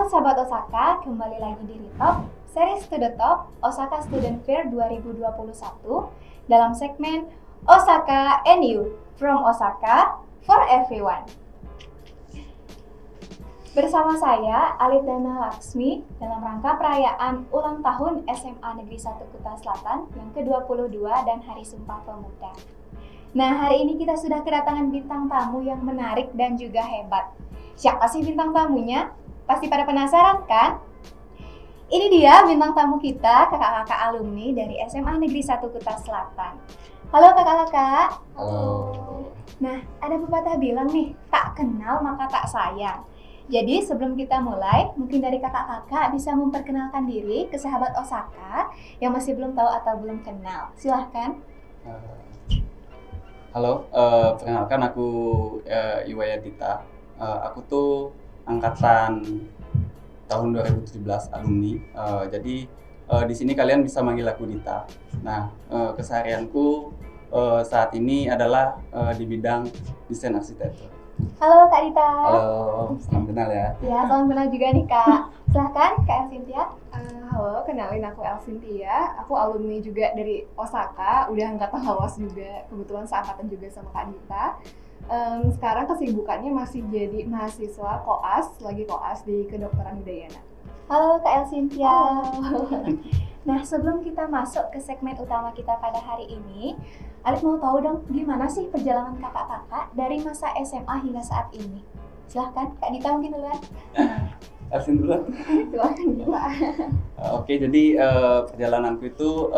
Halo sahabat Osaka, kembali lagi di Retop, series to the top Osaka Student Fair 2021 dalam segmen Osaka and You, from Osaka for Everyone. Bersama saya, Alidana Laksmi, dalam rangka perayaan ulang tahun SMA Negeri 1 Kuta Selatan yang ke-22 dan Hari Sumpah Pemuda. Nah, hari ini kita sudah kedatangan bintang tamu yang menarik dan juga hebat. Siapa sih bintang tamunya? Pasti pada penasaran kan? Ini dia bintang tamu kita, kakak-kakak alumni dari SMA Negeri 1 Kuta Selatan. Halo kakak-kakak. Halo. Nah, ada pepatah bilang nih, tak kenal maka tak sayang. Jadi sebelum kita mulai, mungkin dari kakak-kakak bisa memperkenalkan diri ke sahabat Osaka yang masih belum tahu atau belum kenal. Silahkan. Halo, perkenalkan aku Iwaya Dita. Aku tuh angkatan tahun 2017 alumni. Jadi di sini kalian bisa manggil aku Dita. Nah, keseharianku saat ini adalah di bidang desain arsitektur. Halo Kak Dita. Halo, salam kenal ya. Ya, salam kenal juga nih Kak. Silahkan Kak El Cynthia. Halo, kenalin aku El Cynthia. Aku alumni juga dari Osaka, udah angkatan lawas juga. Kebetulan seangkatan juga sama Kak Dita. Sekarang kesibukannya masih jadi mahasiswa koas, lagi koas di Kedokteran Udayana. Halo Kak El Cynthia. Halo. Nah, sebelum kita masuk ke segmen utama kita pada hari ini, Alif mau tahu dong gimana sih perjalanan kakak-kakak dari masa SMA hingga saat ini. Silahkan, Kak Dita mungkin duluan. Alvin duluan. Silakan Pak. Oke, jadi perjalananku itu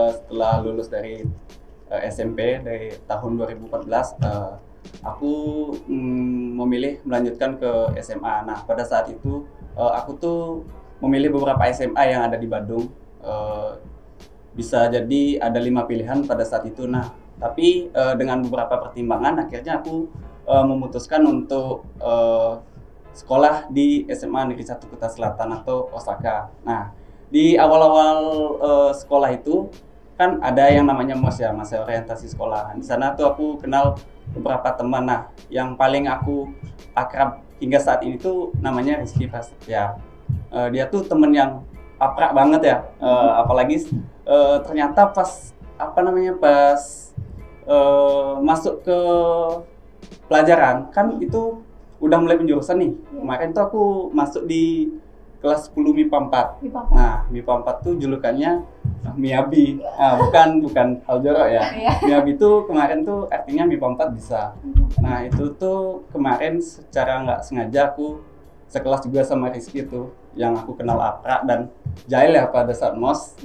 setelah lulus dari SMP dari tahun 2014, aku memilih melanjutkan ke SMA. Nah, pada saat itu aku tuh memilih beberapa SMA yang ada di Bandung. Bisa jadi ada 5 pilihan pada saat itu. Nah, tapi dengan beberapa pertimbangan akhirnya aku memutuskan untuk sekolah di SMA Negeri 1 Kuta Selatan atau Osaka. Nah, di awal-awal sekolah itu kan ada yang namanya MOS ya, masa orientasi sekolah. Di sana tuh aku kenal beberapa teman. Nah, yang paling aku akrab hingga saat ini tuh namanya Rizky Prasetya. Dia tuh temen yang akrab banget ya, apalagi ternyata pas masuk ke pelajaran kan itu udah mulai penjurusan nih. Kemarin tuh aku masuk di kelas 10 MIPA 4. Nah, MIPA 4 tuh julukannya Miyabi. Bukan Aljoro ya. Miyabi tuh kemarin tuh artinya MIPA 4 bisa. Nah, itu tuh kemarin secara nggak sengaja aku sekelas juga sama Rizky tuh yang aku kenal akrab dan jahil ya pada saat MOS.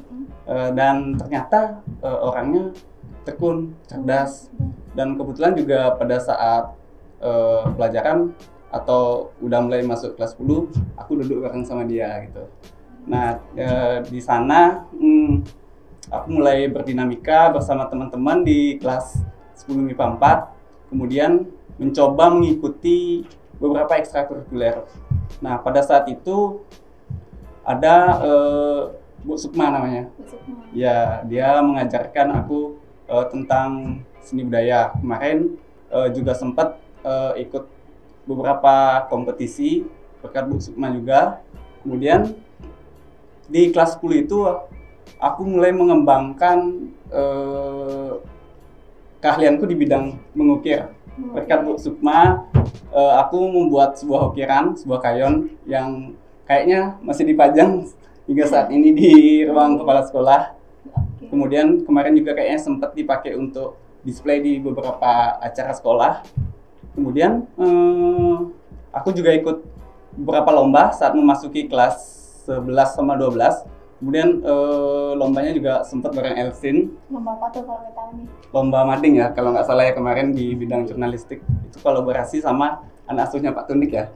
Dan ternyata orangnya tekun, cerdas, dan kebetulan juga pada saat pelajaran atau udah mulai masuk kelas 10, aku duduk bareng sama dia gitu. Nah, di sana aku mulai berdinamika bersama teman-teman di kelas 10 MIPA 4, kemudian mencoba mengikuti beberapa ekstrakurikuler. Nah, pada saat itu ada Bu Sukma namanya. Ya, dia mengajarkan aku tentang seni budaya. Kemarin juga sempat ikut beberapa kompetisi berkat Bu Sukma juga. Kemudian di kelas 10 itu aku mulai mengembangkan keahlianku di bidang mengukir. Berkat Bu Sukma, aku membuat sebuah ukiran, sebuah kayon yang kayaknya masih dipajang hingga saat ini di ruang kepala sekolah. Kemudian kemarin juga kayaknya sempat dipakai untuk display di beberapa acara sekolah. Kemudian aku juga ikut beberapa lomba saat memasuki kelas 11 sama 12. Kemudian lombanya juga sempat bareng Elsin. Lomba apa tuh kalau boleh tahu nih? Lomba mading ya, kalau nggak salah ya kemarin di bidang jurnalistik. Itu kolaborasi sama anak asuhnya Pak Tundik ya.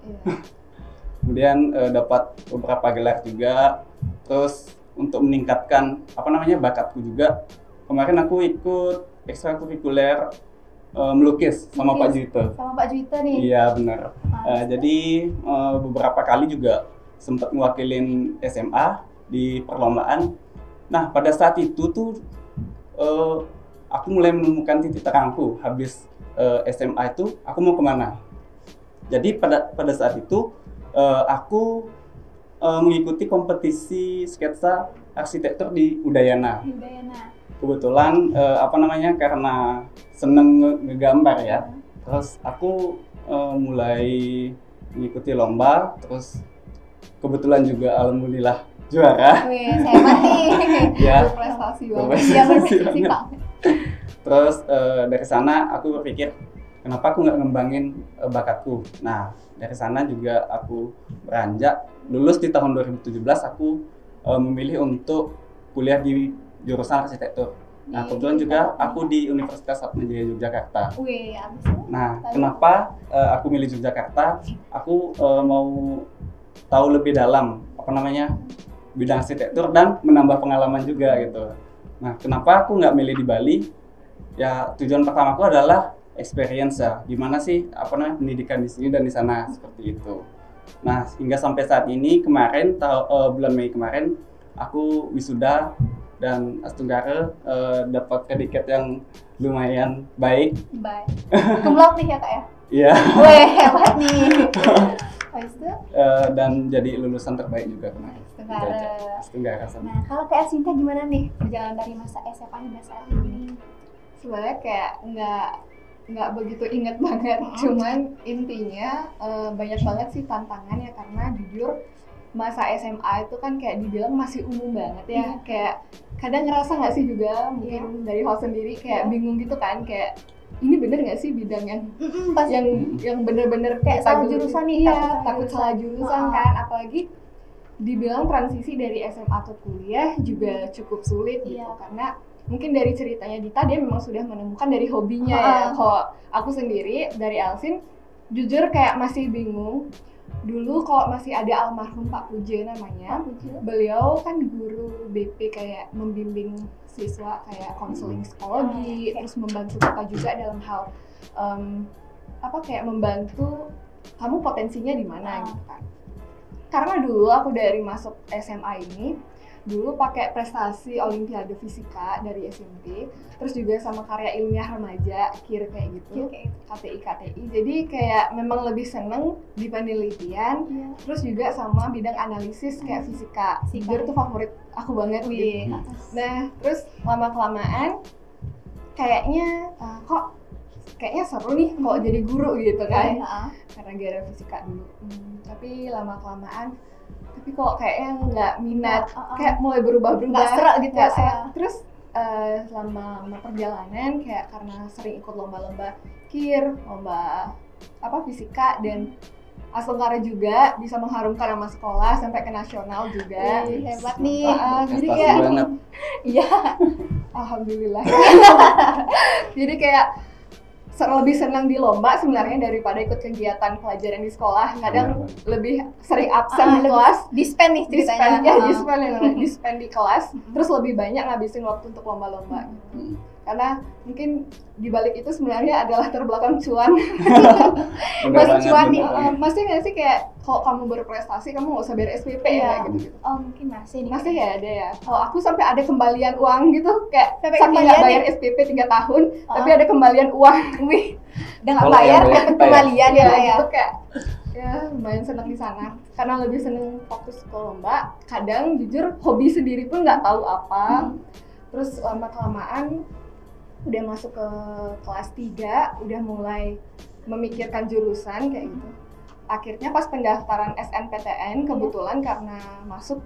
Kemudian dapat beberapa gelar juga. Terus untuk meningkatkan bakatku juga, kemarin aku ikut ekstrakurikuler melukis sama Pak Juwito. Sama Pak Juwito nih? Iya benar. Jadi beberapa kali juga sempat mewakilin SMA di perlombaan. Nah, pada saat itu tuh aku mulai menemukan titik terangku. Habis SMA itu aku mau kemana. Jadi pada saat itu aku mengikuti kompetisi sketsa arsitektur di Udayana. Kebetulan karena seneng ngegambar ya, terus aku mulai mengikuti lomba, terus kebetulan juga alhamdulillah juara. Wih, hebat nih. Ya, Berprestasi berprestasi banget. Terus dari sana aku berpikir, kenapa aku nggak ngembangin bakatku. Nah, dari sana juga aku beranjak lulus di tahun 2017. Aku memilih untuk kuliah di jurusan arsitektur. Nah, kebetulan juga aku di Universitas Atmajaya Yogyakarta. Wih, Nah, kenapa aku milih Yogyakarta? Aku mau tahu lebih dalam bidang arsitektur dan menambah pengalaman juga gitu. Nah, kenapa aku nggak milih di Bali? Ya, tujuan pertamaku adalah experience ya. Gimana sih pendidikan di sini dan di sana seperti itu. Nah, hingga sampai saat ini kemarin bulan Mei kemarin aku wisuda dan Astunkara dapat predikat yang lumayan baik. Baik. Kumlot nih ya Kak ya? Iya. Wih, hebat nih. Habis itu? Dan jadi lulusan terbaik juga kemarin. Astunkara. Nah, kalau Kak Elsinta gimana nih perjalanan dari masa SMA hingga saat ini? Sebenarnya kayak nggak begitu inget banget, cuman intinya banyak banget sih tantangannya karena jujur masa SMA itu kan kayak dibilang masih umum banget ya, kayak kadang ngerasa nggak sih juga mungkin dari host sendiri kayak bingung gitu kan, kayak ini bener nggak sih bidang yang bener-bener kayak salah jurusan nih, takut salah jurusan kan, apalagi dibilang transisi dari SMA ke kuliah juga cukup sulit gitu karena mungkin dari ceritanya Dita dia memang sudah menemukan dari hobinya ya. Kalau aku sendiri dari Alsin jujur kayak masih bingung. Dulu kalau masih ada almarhum Pak Puja namanya, beliau kan guru BP kayak membimbing siswa kayak konseling psikologi, terus membantu kita juga dalam hal kayak membantu kamu potensinya di mana gitu kan. Karena dulu aku dari masuk SMA ini dulu pakai prestasi Olimpiade Fisika dari SMP, terus juga sama karya ilmiah remaja KIR kayak gitu, KTI. Jadi kayak memang lebih seneng di penelitian, terus juga sama bidang analisis kayak fisika. Jujur tuh favorit aku banget gitu. Nah, terus lama-kelamaan kayaknya kayaknya seru nih kok jadi guru gitu kan, karena gara fisika dulu. Tapi lama-kelamaan kok kayaknya nggak minat, kayak mulai berubah-berubah, nggak serak gitu ya. Terus selama perjalanan kayak karena sering ikut lomba-lomba KIR, lomba fisika, dan Astunkara juga bisa mengharumkan nama sekolah sampai ke nasional juga. Hebat nih. Jadi kayak iya, alhamdulillah. Jadi kayak lebih senang di lomba sebenarnya daripada ikut kegiatan pelajaran di sekolah. Kadang lebih sering absen di kelas, dispen nih ceritanya. Dispen di kelas, terus lebih banyak ngabisin waktu untuk lomba-lomba gitu. Karena mungkin di balik itu sebenarnya adalah terbelakang cuan. Masih cuan nih. Masih nggak sih kayak kalau kamu berprestasi kamu nggak usah bayar SPP ya gitu. Oh mungkin masih nih. Masih ya ada ya. Kalau aku sampai ada kembalian uang gitu, kayak saking nggak bayar SPP 3 tahun, tapi ada kembalian uang. Wih, udah nggak bayar dapat kembalian ya. Gitu kayak ya lumayan seneng di sana karena lebih seneng fokus ke lomba. Kadang jujur hobi sendiri pun nggak tahu apa. Terus lama-kelamaan udah masuk ke kelas 3, udah mulai memikirkan jurusan kayak gitu. Akhirnya pas pendaftaran SNPTN, kebetulan karena masuk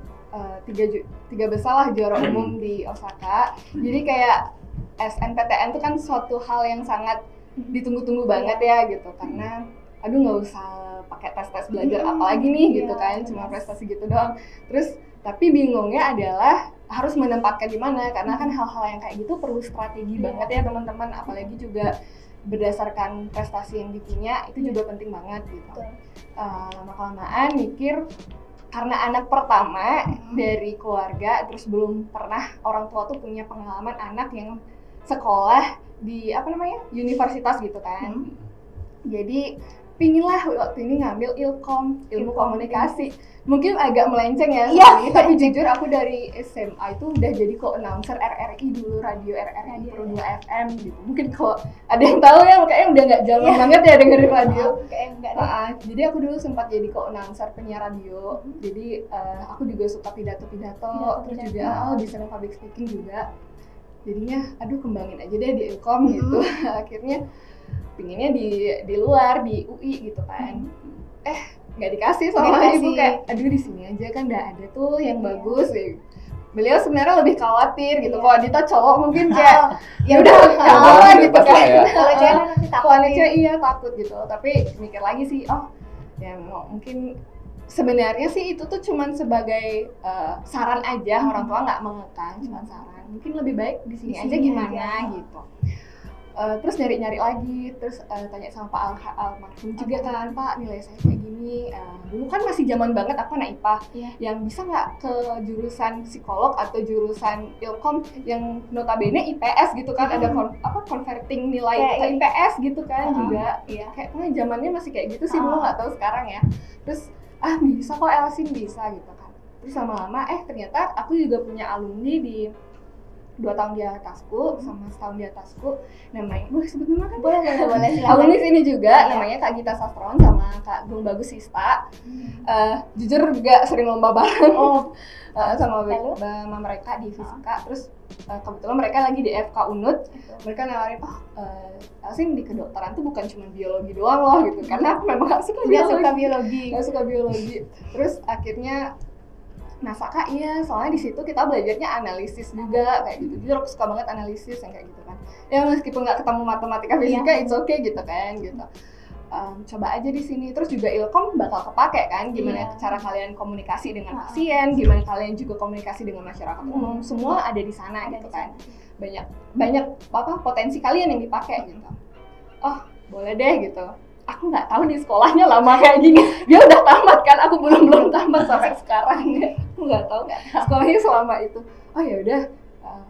3 besar lah juara umum di Osaka. Jadi kayak SNPTN itu kan suatu hal yang sangat ditunggu-tunggu banget ya gitu, karena aduh nggak usah pakai tes belajar apalagi nih gitu kan, cuma prestasi gitu doang. Terus tapi bingungnya adalah harus menempatkan di mana, karena kan hal-hal yang kayak gitu perlu strategi banget ya teman-teman, apalagi juga berdasarkan prestasi yang dipunya itu juga penting banget gitu. Lama-kelamaan mikir, karena anak pertama dari keluarga, terus belum pernah orang tua tuh punya pengalaman anak yang sekolah di universitas gitu kan. Jadi pingin lah waktu ini ngambil ilmu komunikasi. Mungkin agak melenceng ya, tapi jujur aku dari SMA itu udah jadi co-announcer RRI dulu, radio RRI Pro 2 FM gitu. Mungkin kalau ada yang tahu ya, kayaknya udah nggak zaman banget ya dengerin radio. Jadi aku dulu sempat jadi co-announcer penyiar radio. Jadi aku juga suka pidato-pidato, terus juga bisa public speaking juga. Jadinya aduh kembangin aja deh di Ilkom gitu. Akhirnya pinginnya di luar, di UI gitu kan. Nggak dikasih sama ibu, kayak aduh di sini aja kan udah ada tuh yang bagus ya. Beliau sebenarnya lebih khawatir gitu. Kalau Adita cowok mungkin kayak ya udah apa gitu kan. Kalau cewek nanti takut. Kalau cewek takut gitu. Tapi mikir lagi sih, ya mungkin sebenarnya sih itu tuh cuman sebagai saran aja, orang tua nggak mengekang, cuma saran. Mungkin lebih baik di sini aja gimana gitu. Terus nyari-nyari lagi, terus tanya sama Pak Almarhum juga kan, Pak nilai saya kayak gini. Dulu kan masih zaman banget aku anak IPA, yang bisa nggak ke jurusan psikolog atau jurusan Ilkom yang notabene IPS gitu kan, ada converting nilai ke IPS gitu kan juga. Kayaknya zamannya masih kayak gitu sih, dulu nggak tahu sekarang ya. Terus bisa kok Elsin bisa gitu kan. Terus lama-lama ternyata aku juga punya alumni di 2 tahun di atasku sama setahun di atasku, namanya boleh sebut nama kan? Boleh alumni sini juga, namanya Kak Gita Sastron sama Kak Gung Bagus Sista. Jujur juga sering lomba bareng sama mereka di fisika. Terus kebetulan mereka lagi di FK Unut, mereka nawarin Elsin di kedokteran tuh bukan cuma biologi doang loh gitu, karena aku memang gak suka biologi. Terus akhirnya Kak, soalnya di situ kita belajarnya analisis juga kayak gitu. Jujur aku suka banget analisis yang kayak gitu kan. Ya meskipun nggak ketemu matematika fisika, it's okay gitu kan gitu. Coba aja di sini. Terus juga Ilkom bakal kepake kan, gimana cara kalian komunikasi dengan pasien, gimana kalian juga komunikasi dengan masyarakat umum, semua ada di sana gitu kan. Banyak potensi kalian yang dipakai gitu. Boleh deh gitu. Aku nggak tahu di sekolahnya lama kayak gini. Dia udah tamat kan, aku belum tamat sampai sekarang. Aku nggak tahu sekolahnya selama itu. Ya udah,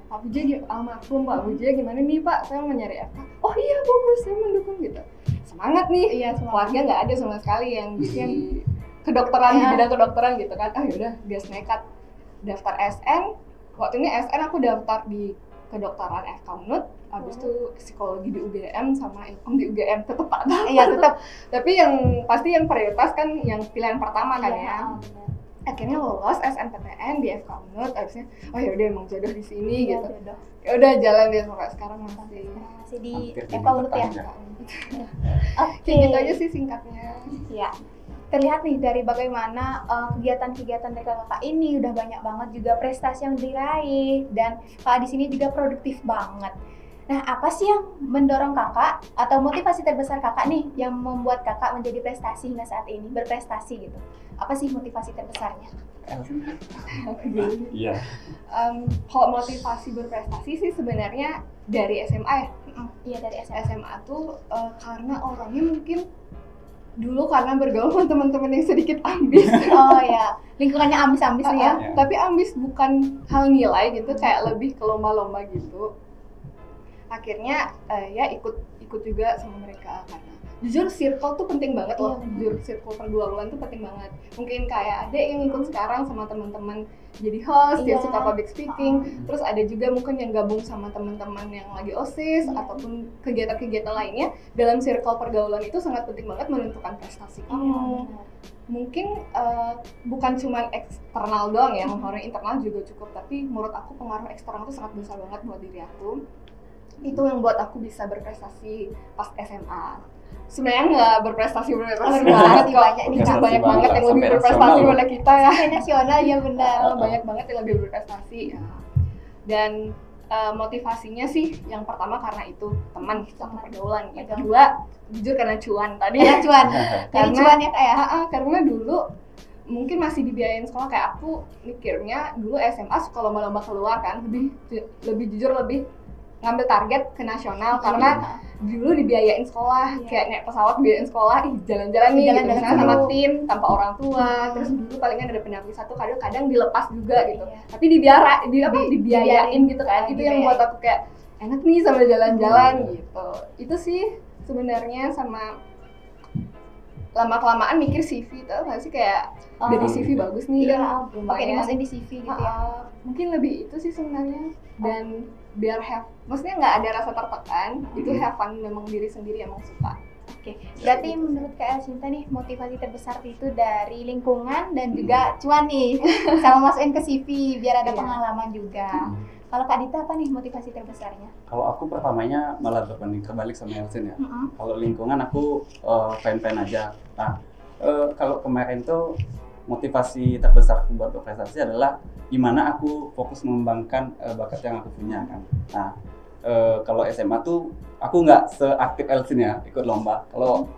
Pak Bujia almarhum Pak Bujia gimana nih Pak? Saya mau nyari apa? Iya bagus, saya mendukung gitu. Semangat nih. Keluarga nggak ada sama sekali yang bikin kedokteran di bidang kedokteran gitu kan. Ya udah, gas nekat daftar SN. Waktu ini SN aku daftar di kedokteran FK Unut, habis itu psikologi di UGM sama Ilkom di UGM, tetap ada. Tetap. Tapi yang pasti yang prioritas kan yang pilihan pertama kan ya. Akhirnya lolos SNPTN di FK Unut, habisnya ya udah emang jodoh di sini gitu. Ya udah jalan deh sampai sekarang masih di FK Unut ya. Kayak gitu aja sih singkatnya. Iya. Terlihat nih dari bagaimana kegiatan-kegiatan dari kakak ini udah banyak banget juga prestasi yang diraih, dan kakak di sini juga produktif banget. Nah, apa sih yang mendorong kakak atau motivasi terbesar kakak nih yang membuat kakak menjadi prestasi hingga saat ini, berprestasi gitu? Apa sih motivasi terbesarnya? Iya. Kalau motivasi berprestasi sih sebenarnya dari SMA ya. Iya, dari SMA. SMA tuh karena orangnya mungkin dulu karena bergaul sama teman-teman yang sedikit ambis. Lingkungannya ambis-ambis nih ya. Tapi ambis bukan hal nilai gitu, kayak lebih ke lomba-lomba gitu. Akhirnya ikut juga sama mereka karena jujur circle tuh penting banget loh. Jujur circle pergaulan tuh penting banget. Mungkin kayak adek yang ikut sekarang sama teman-teman jadi host, dia suka public speaking. Terus ada juga mungkin yang gabung sama teman-teman yang lagi OSIS ataupun kegiatan-kegiatan lainnya. Dalam circle pergaulan itu sangat penting banget menentukan prestasi kamu. Mungkin bukan cuma eksternal doang ya, mempengaruhi internal juga cukup, tapi menurut aku pengaruh eksternal itu sangat besar banget buat diri aku. Itu yang buat aku bisa berprestasi pas SMA. Sebenarnya nggak berprestasi banget kok. Banyak banget yang lebih berprestasi pada kita ya. Sampai nasional ya benar. Banyak banget yang lebih berprestasi ya. Dan motivasinya sih yang pertama karena itu teman pergaulan. Yang kedua jujur karena cuan tadi. Cuan. Karena cuan ya kayak. Karena dulu mungkin masih dibiayain sekolah, kayak aku mikirnya dulu SMA suka lomba-lomba keluar kan, lebih jujur lebih ngambil target ke nasional karena dulu dibiayain sekolah, kayak naik pesawat biayain sekolah, jalan-jalan nih gitu, misalnya sama tim tanpa orang tua. Terus dulu palingan ada pendamping satu, kadang dilepas juga gitu, tapi dibiayain gitu kan. Itu yang buat aku kayak enak nih sama jalan-jalan gitu. Itu sih sebenarnya, sama lama-kelamaan mikir CV tuh nggak sih, kayak dari CV bagus nih Iya, kan, pakai dimasukin di CV gitu ya. Mungkin lebih itu sih sebenarnya, dan biar maksudnya nggak ada rasa tertekan, itu have fun memang diri sendiri emang suka. Oke, berarti menurut Kak Elsinta nih motivasi terbesar itu dari lingkungan dan juga cuan nih, sama masukin ke CV biar ada pengalaman juga. Kalau Kak Dita apa nih motivasi terbesarnya? Kalau aku pertamanya malah berbanding terbalik sama Elsin ya. Kalau lingkungan aku fine-fine aja. Nah, kalau kemarin tuh motivasi terbesar aku buat berprestasi adalah gimana aku fokus mengembangkan bakat yang aku punya kan. Nah, kalau SMA tuh aku nggak seaktif Elsin ya ikut lomba. Kalau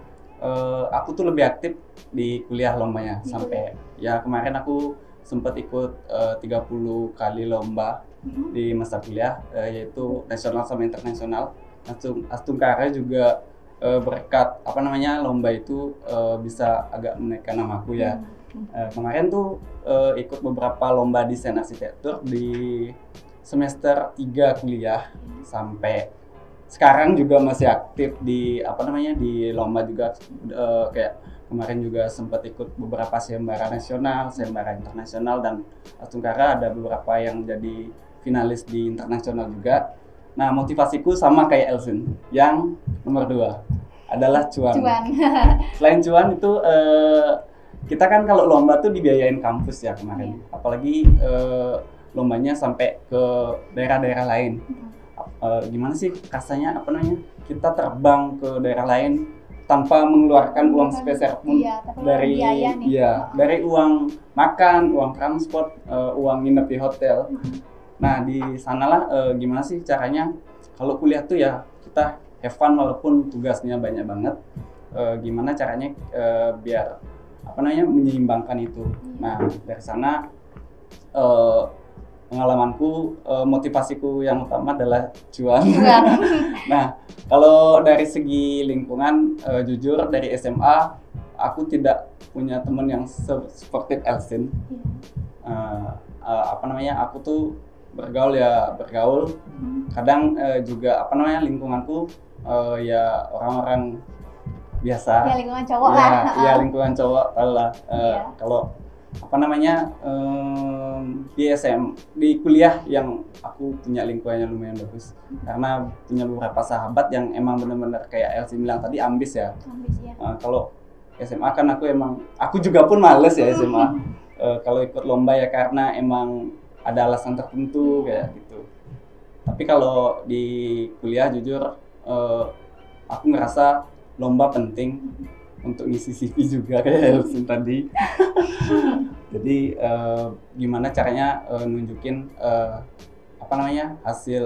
aku tuh lebih aktif di kuliah lombanya sampai ya kemarin aku sempat ikut 30 kali lomba di masa kuliah, yaitu nasional sama internasional. Astungkara juga berkat lomba itu bisa agak menaikkan namaku ya. Kemarin tuh ikut beberapa lomba desain arsitektur di semester 3 kuliah sampai sekarang juga masih aktif di di lomba juga, kayak kemarin juga sempat ikut beberapa sayembara nasional, sayembara internasional, dan Astungkara ada beberapa yang jadi finalis di internasional juga. Nah, motivasiku sama kayak Elsin, yang nomor 2 adalah cuan. Selain cuan itu kita kan kalau lomba tuh dibiayain kampus ya kemarin, apalagi lombanya sampai ke daerah-daerah lain. Gimana sih rasanya kita terbang ke daerah lain tanpa mengeluarkan uang sepeser pun dari uang makan, uang transport, uang nginep di hotel. Nah, di sanalah gimana sih caranya kalau kuliah tuh ya kita have fun walaupun tugasnya banyak banget. Gimana caranya biar menyeimbangkan itu. Nah, dari sana pengalamanku, motivasiku yang utama adalah cuan. Nah, kalau dari segi lingkungan, jujur dari SMA aku tidak punya teman yang seperti Elsin. Aku tuh bergaul. Kadang juga lingkunganku ya orang-orang biasa. Ya lingkungan cowok lah. Iya lingkungan cowok lah. Kalau di kuliah yang aku punya lingkungannya lumayan bagus karena punya beberapa sahabat yang emang benar-benar kayak Elsie bilang tadi ambis ya. Kalau SMA kan aku juga pun males ya SMA. Kalau ikut lomba ya karena emang ada alasan tertentu kayak gitu. Tapi kalau di kuliah jujur aku ngerasa lomba penting untuk ngisi CV juga kayak Elsin tadi. Jadi gimana caranya nunjukin hasil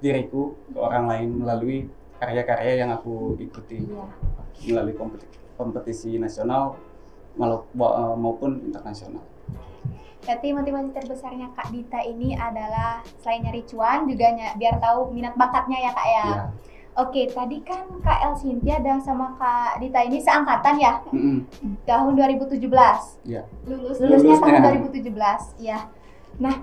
diriku ke orang lain melalui karya-karya yang aku ikuti melalui kompetisi nasional maupun internasional. Berarti motivasi terbesarnya Kak Dita ini adalah selain nyari cuan juga biar tahu minat bakatnya ya Kak ya. Oke, tadi kan Kak Elsintia dan sama Kak Dita ini seangkatan ya? Tahun 2017. Iya. Lulusnya tahun 2017, ya. Nah,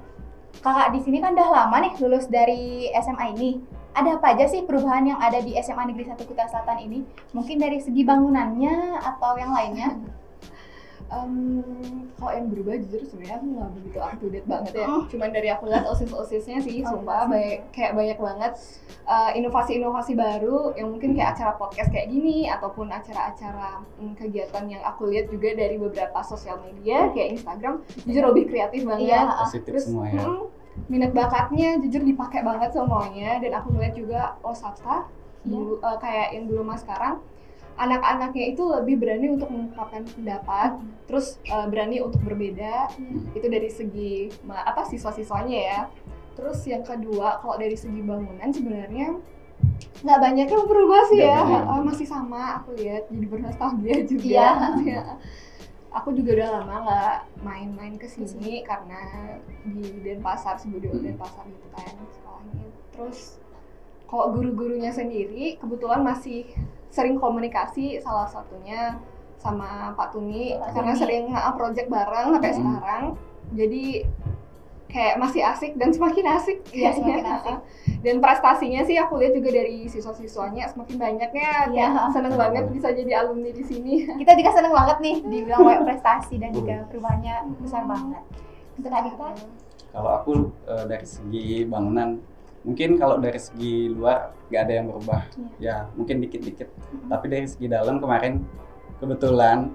Kakak di sini kan udah lama nih lulus dari SMA ini. Ada apa aja sih perubahan yang ada di SMA Negeri 1 Kuta Selatan ini? Mungkin dari segi bangunannya atau yang lainnya? Kalau yang berubah jujur sebenarnya aku nggak begitu up to date banget ya. Cuman dari aku lihat OSIS-OSISnya sih, sumpah banyak banget inovasi-inovasi baru yang mungkin kayak acara podcast kayak gini ataupun acara-acara kegiatan yang aku lihat juga dari beberapa sosial media kayak Instagram, jujur lebih kreatif banget. Positif. Terus semua ya. Minat bakatnya jujur dipakai banget semuanya, dan aku ngeliat juga Osaka dulu kayak yang dulu mas sekarang. Anak-anaknya itu lebih berani untuk mengungkapkan pendapat, terus berani untuk berbeda. Itu dari segi siswa-siswanya ya. Terus yang kedua, kalau dari segi bangunan sebenarnya nggak banyak yang berubah sih ya. Masih sama aku lihat, jadi bernostalgia juga. Aku juga udah lama nggak main-main ke sini karena di Denpasar, Studio Denpasar gitu kan sekolahnya. Terus kalau guru-gurunya sendiri kebetulan masih sering komunikasi, salah satunya sama Pak Tuni karena sering project bareng sampai sekarang. Jadi kayak masih asik dan semakin asik. Iya, semakin asik. Dan prestasinya sih aku lihat juga dari siswa-siswanya semakin banyaknya. Iya. Seneng banget bisa jadi alumni di sini. Kita juga seneng banget nih dibilang banyak prestasi dan juga perubahannya besar banget. Untuk Kak Dita? Kalau aku dari segi bangunan, mungkin kalau dari segi luar nggak ada yang berubah, ya mungkin dikit-dikit. Tapi dari segi dalam kemarin kebetulan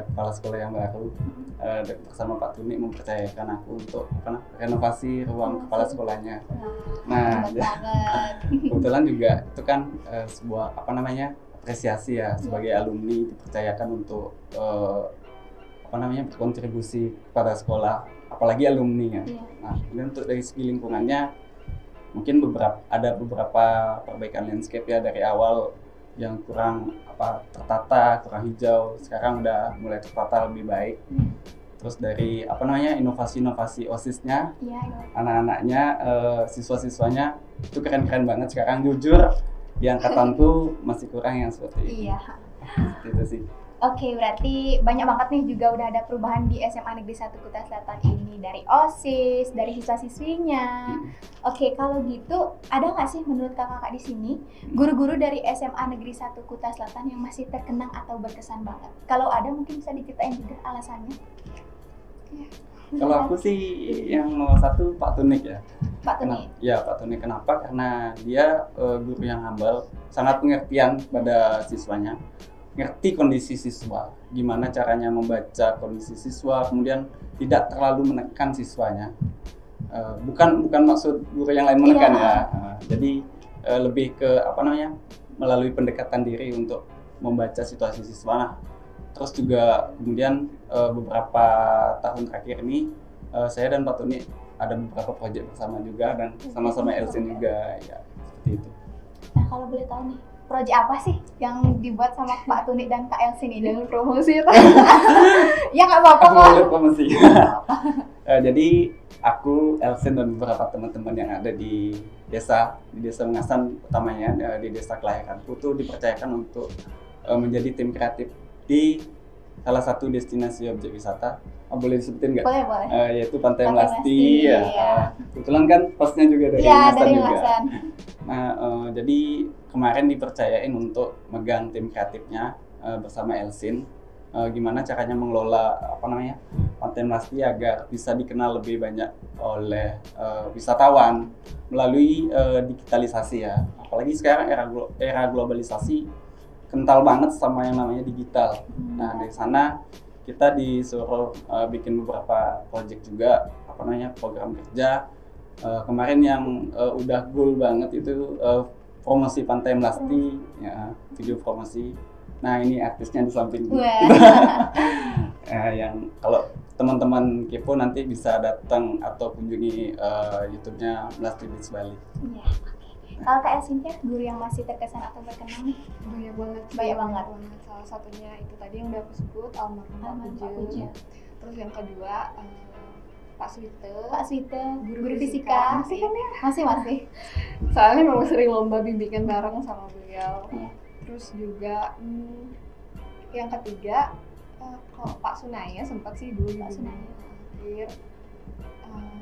kepala sekolah yang baru bersama Pak Tuni mempercayakan aku untuk renovasi ruang kepala sekolahnya. Nah, kebetulan juga itu kan sebuah apresiasi ya sebagai alumni dipercayakan untuk berkontribusi kepada sekolah, apalagi alumni ya. Nah, ini untuk dari segi lingkungannya mungkin ada beberapa perbaikan landscape ya dari awal yang kurang tertata, kurang hijau, sekarang udah mulai tertata lebih baik. Terus dari inovasi-inovasi OSIS-nya, anak-anaknya, siswa-siswanya itu keren-keren banget sekarang. Jujur di angkatanku masih kurang yang seperti ini. Iya. Itu sih. Oke, berarti banyak banget nih juga udah ada perubahan di SMA Negeri 1 Kuta Selatan ini, dari OSIS, dari siswa-siswinya. Oke, kalau gitu ada nggak sih menurut kakak di sini guru-guru dari SMA Negeri 1 Kuta Selatan yang masih terkenang atau berkesan banget? Kalau ada mungkin bisa diceritain juga alasannya. Kalau aku sih yang nomor 1 Pak Tunik ya. Pak Tunik? Ya, Pak Tunik. Kenapa? Karena dia guru yang humble, sangat pengertian pada siswanya. Ngerti kondisi siswa, gimana caranya membaca kondisi siswa, kemudian tidak terlalu menekan siswanya. Bukan maksud guru yang lain menekan ya. Jadi lebih ke melalui pendekatan diri untuk membaca situasi siswa. Nah, terus juga kemudian beberapa tahun terakhir ini saya dan Pak Tuni ada beberapa proyek bersama juga dan sama-sama Elsin juga ya, seperti itu. Nah, kalau boleh tahu nih, proyek apa sih yang dibuat sama Pak Tuni dan Kak Elsin ini? Jangan promosi ya. Ya nggak apa-apa Aku kok. boleh promosi. Jadi aku, Elsin dan beberapa teman-teman yang ada di desa Mengasan utamanya, di desa kelahiranku tuh dipercayakan untuk menjadi tim kreatif di salah satu destinasi objek wisata. Boleh disebutin nggak? Boleh. Yaitu Pantai Melasti, Melasti. ya. Kebetulan kan hostnya juga dari Iya, Mengasan dari juga. Mengasan. Nah, jadi kemarin dipercayain untuk megang tim kreatifnya bersama Elsin. Gimana caranya mengelola Pantai Melasti agar bisa dikenal lebih banyak oleh wisatawan melalui digitalisasi ya. Apalagi sekarang era globalisasi kental banget sama yang namanya digital. Nah, dari sana kita disuruh bikin beberapa project juga, program kerja. Kemarin yang udah goal banget itu promosi Pantai Melasti, ya, video promosi. Nah, ini artisnya di samping. Yang kalau teman-teman kepo nanti bisa datang atau kunjungi YouTube-nya Melasti Beach Bali. Iya. Kalau Kak Elsin, guru yang masih terkesan atau berkenan nih? Banyak banget. Salah satunya itu tadi yang udah aku sebut, almarhum Pak Puja. Terus yang kedua Pak Swite, guru fisika. Masih kan ya? Masih. Soalnya memang sering lomba bimbingan bareng sama beliau. Terus juga yang ketiga kok Pak Sunaya sempat sih dulu Pak Sunaya.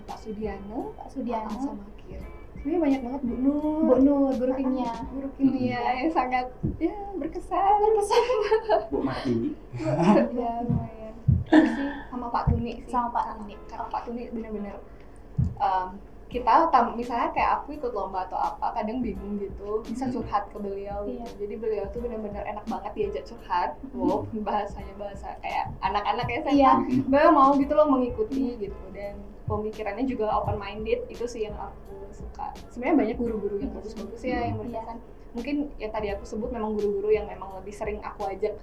Pak Sudiano sama Kir. Sebenarnya banyak banget Bu Nur, guru kimia yang sangat berkesan. Bu Martini. Ya lumayan. Terus sih sama Pak Tuni sih. Karena Pak Tuni benar-benar kita misalnya kayak aku ikut lomba atau apa kadang bingung gitu bisa curhat ke beliau gitu. Jadi beliau tuh benar-benar enak banget diajak curhat. Bahasanya bahasa kayak anak-anak ya saya. Beliau mau gitu loh mengikuti gitu dan pemikirannya juga open minded. Itu sih yang aku suka. Sebenarnya banyak guru-guru yang bagus-bagus ya yang berkesan. Mungkin yang tadi aku sebut memang guru-guru yang memang lebih sering aku ajak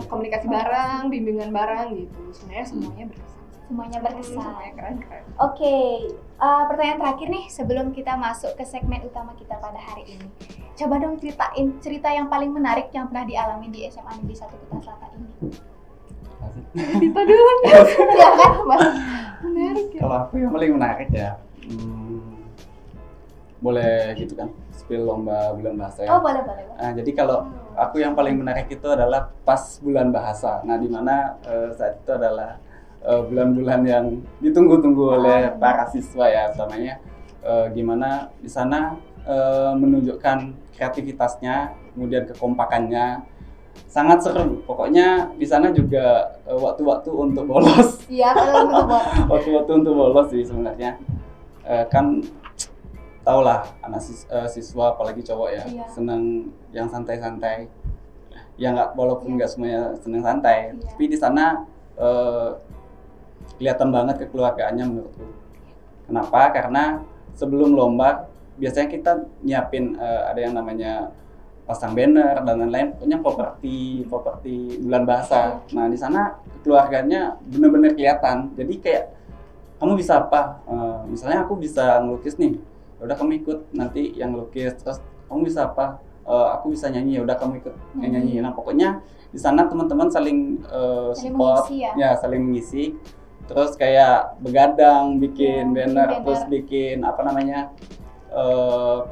komunikasi bareng, bimbingan bareng gitu. Sebenarnya semuanya berkesan. Semuanya keren. Oke, pertanyaan terakhir nih sebelum kita masuk ke segmen utama kita pada hari ini. Coba dong ceritain cerita yang paling menarik yang pernah dialami di SMA Negeri 1 Kuta Selatan ini. Cerita dulu. Ya kan, Mas? Menarik ya. Kalau aku yang paling menarik ya, boleh gitu kan, spill lomba bulan bahasa ya. Oh boleh. Nah, jadi kalau aku yang paling menarik itu adalah pas bulan bahasa. Nah, di mana saat itu adalah bulan-bulan yang ditunggu-tunggu oleh para siswa ya, utamanya gimana di sana menunjukkan kreativitasnya, kemudian kekompakannya. Sangat seru. Pokoknya di sana juga waktu-waktu untuk bolos. Iya, untuk bolos. Waktu-waktu untuk bolos sih sebenarnya. Kan tau lah anak siswa apalagi cowok ya, Iya. senang yang santai-santai. Ya nggak, walaupun nggak semuanya senang santai, Iya. tapi di sana kelihatan banget kekeluargaannya menurutku. Kenapa? Karena sebelum lomba biasanya kita nyiapin ada yang namanya pasang banner dan lain-lain, pokoknya properti bulan bahasa. Nah di sana keluarganya benar-benar kelihatan. Jadi kayak kamu bisa apa? Misalnya aku bisa ngelukis nih, udah kamu ikut nanti yang ngelukis. Terus kamu bisa apa? Aku bisa nyanyi, ya udah kamu ikut nyanyi. Nah pokoknya di sana teman-teman saling support, mengisi ya saling mengisi. Terus kayak begadang, bikin banner, terus bikin apa namanya?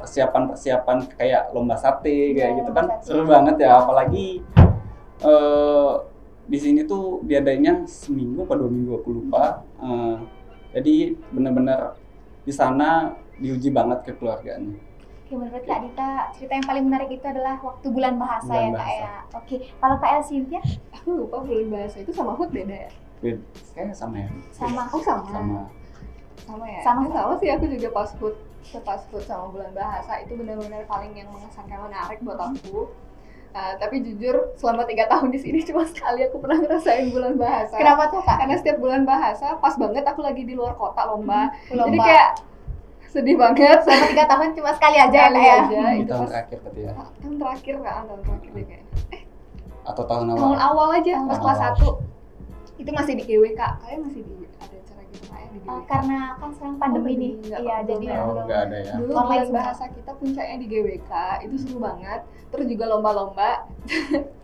Persiapan kayak lomba sate kayak gitu kan, seru banget ya. Apalagi di sini tuh diadainnya seminggu atau 2 minggu aku lupa. Jadi benar-benar di sana diuji banget kekeluargaannya. Oke, menurut Kak Dita, cerita yang paling menarik itu adalah waktu bulan bahasa Bulan ya Kak bahasa. ya. Oke, kalau Kak Elsintia Aku lupa bulan bahasa itu sama HUT beda ya? Kayaknya sama ya. sama. Oh sama. Sama. Ya? Sama. Sama sih, aku juga pas HUT sama bulan bahasa itu benar-benar paling yang mengesankan, menarik buat aku. Tapi jujur selama 3 tahun di sini cuma sekali aku pernah ngerasain bulan bahasa. Kenapa tuh Kak? Karena setiap bulan bahasa pas banget aku lagi di luar kota lomba. Jadi Lomba. kayak sedih banget. Selama 3 tahun cuma sekali aja ya Sekali Kak ya. aja. Di Itu tahun pas terakhir berarti ya. tahun terakhir deh kayaknya. Atau tahun awal? Tahun awal aja Tahun pas awal. kelas 1. Itu masih di GWK. Kayaknya masih di ada acara gitu kayak di GWK. Karena kan sekarang pandemi nih. Enggak, Iya, jadi Oh, belum. nggak ada ya. Dulu Online bulan semua. bahasa kita puncaknya di GWK, itu seru banget. Terus juga lomba-lomba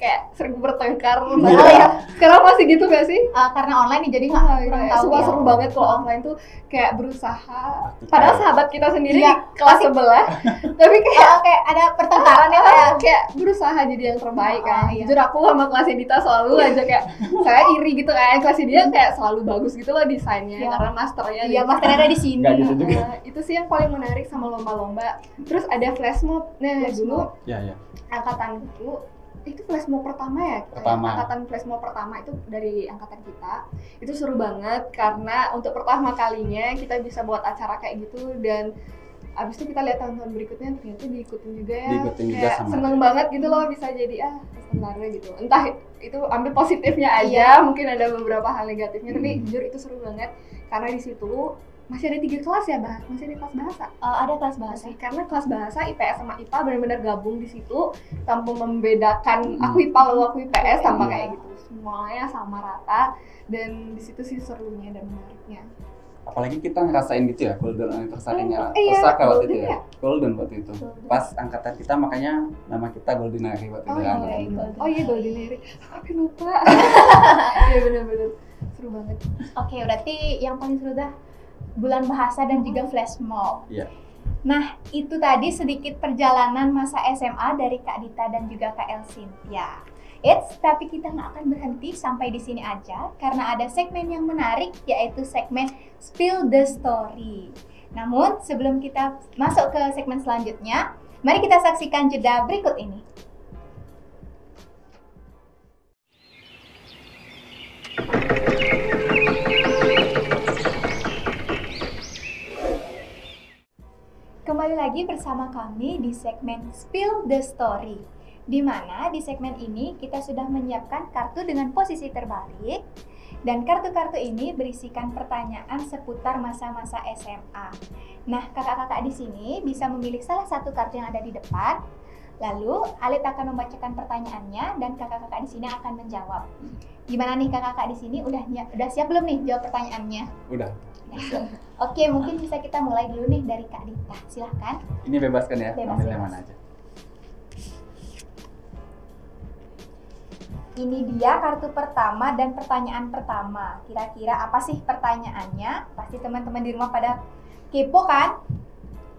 kayak sering bertengkar. Iya. Oh ya, sekarang masih gitu gak sih? Karena online nih jadi nggak kurang tahu Sumpah ya. seru banget kalau offline tuh kayak berusaha. Praktikal. Padahal sahabat kita sendiri Iya. di kelas sebelah, tapi Kayak ada pertengkaran ya Kak ya. kayak berusaha jadi yang terbaik kan. Iya. Jujur aku sama kelas Edita selalu aja kayak saya iri gitu kan. Kelas dia kayak selalu bagus gitu loh desainnya Iya. karena masternya. Iya, gitu. masternya ada di sini. Nggak gitu juga. Itu sih yang paling menarik sama lomba-lomba. Terus ada flash mob. Nah, Flash dulu mob. Ya. angkatanku itu flash mob pertama ya. Pertama. Angkatan flash mob pertama itu dari angkatan kita. Itu seru banget karena untuk pertama kalinya kita bisa buat acara kayak gitu dan abis itu kita lihat tahun-tahun berikutnya ternyata diikutin juga ya. Diikutin juga Kayak sama. seneng banget gitu loh bisa jadi sebenarnya gitu. Entah itu ambil positifnya aja, mungkin ada beberapa hal negatifnya tapi jujur itu seru banget karena di situ masih ada 3 kelas ya, masih ada kelas bahasa. Ada kelas bahasa. Karena kelas bahasa IPS sama IPA benar-benar gabung di situ tanpa membedakan aku IPA lo aku IPS tanpa kayak gitu. Semuanya sama rata dan di situ sih serunya dan menariknya. Apalagi kita ngerasain gitu ya, golden anniversary-nya Iya, Osaka waktu golden itu ya. Golden waktu itu. Pas angkatan kita makanya nama kita Goldenary waktu itu. Oh iya Goldenary. Tapi lupa. Iya benar-benar seru banget. Oke, berarti yang paling seru dah bulan bahasa dan juga flash mob. Iya. Nah, itu tadi sedikit perjalanan masa SMA dari Kak Dita dan juga Kak Elsintia. Tapi kita nggak akan berhenti sampai di sini aja karena ada segmen yang menarik yaitu segmen Spill the Story. Namun, sebelum kita masuk ke segmen selanjutnya, mari kita saksikan jeda berikut ini. Kembali lagi bersama kami di segmen Spill the Story, di mana di segmen ini kita sudah menyiapkan kartu dengan posisi terbalik dan kartu-kartu ini berisikan pertanyaan seputar masa-masa SMA. Nah, kakak-kakak di sini bisa memilih salah satu kartu yang ada di depan. Lalu Alit akan membacakan pertanyaannya dan kakak-kakak di sini akan menjawab. Gimana nih kakak-kakak di sini? Udah siap belum nih jawab pertanyaannya? Udah. Oke, mungkin bisa kita mulai dulu nih dari Kak Dita. Silahkan. Ini bebaskan ya, Bebas, ambil yang bebas. mana aja. Ini dia kartu pertama dan pertanyaan pertama. Kira-kira apa sih pertanyaannya? Pasti teman-teman di rumah pada kepo kan?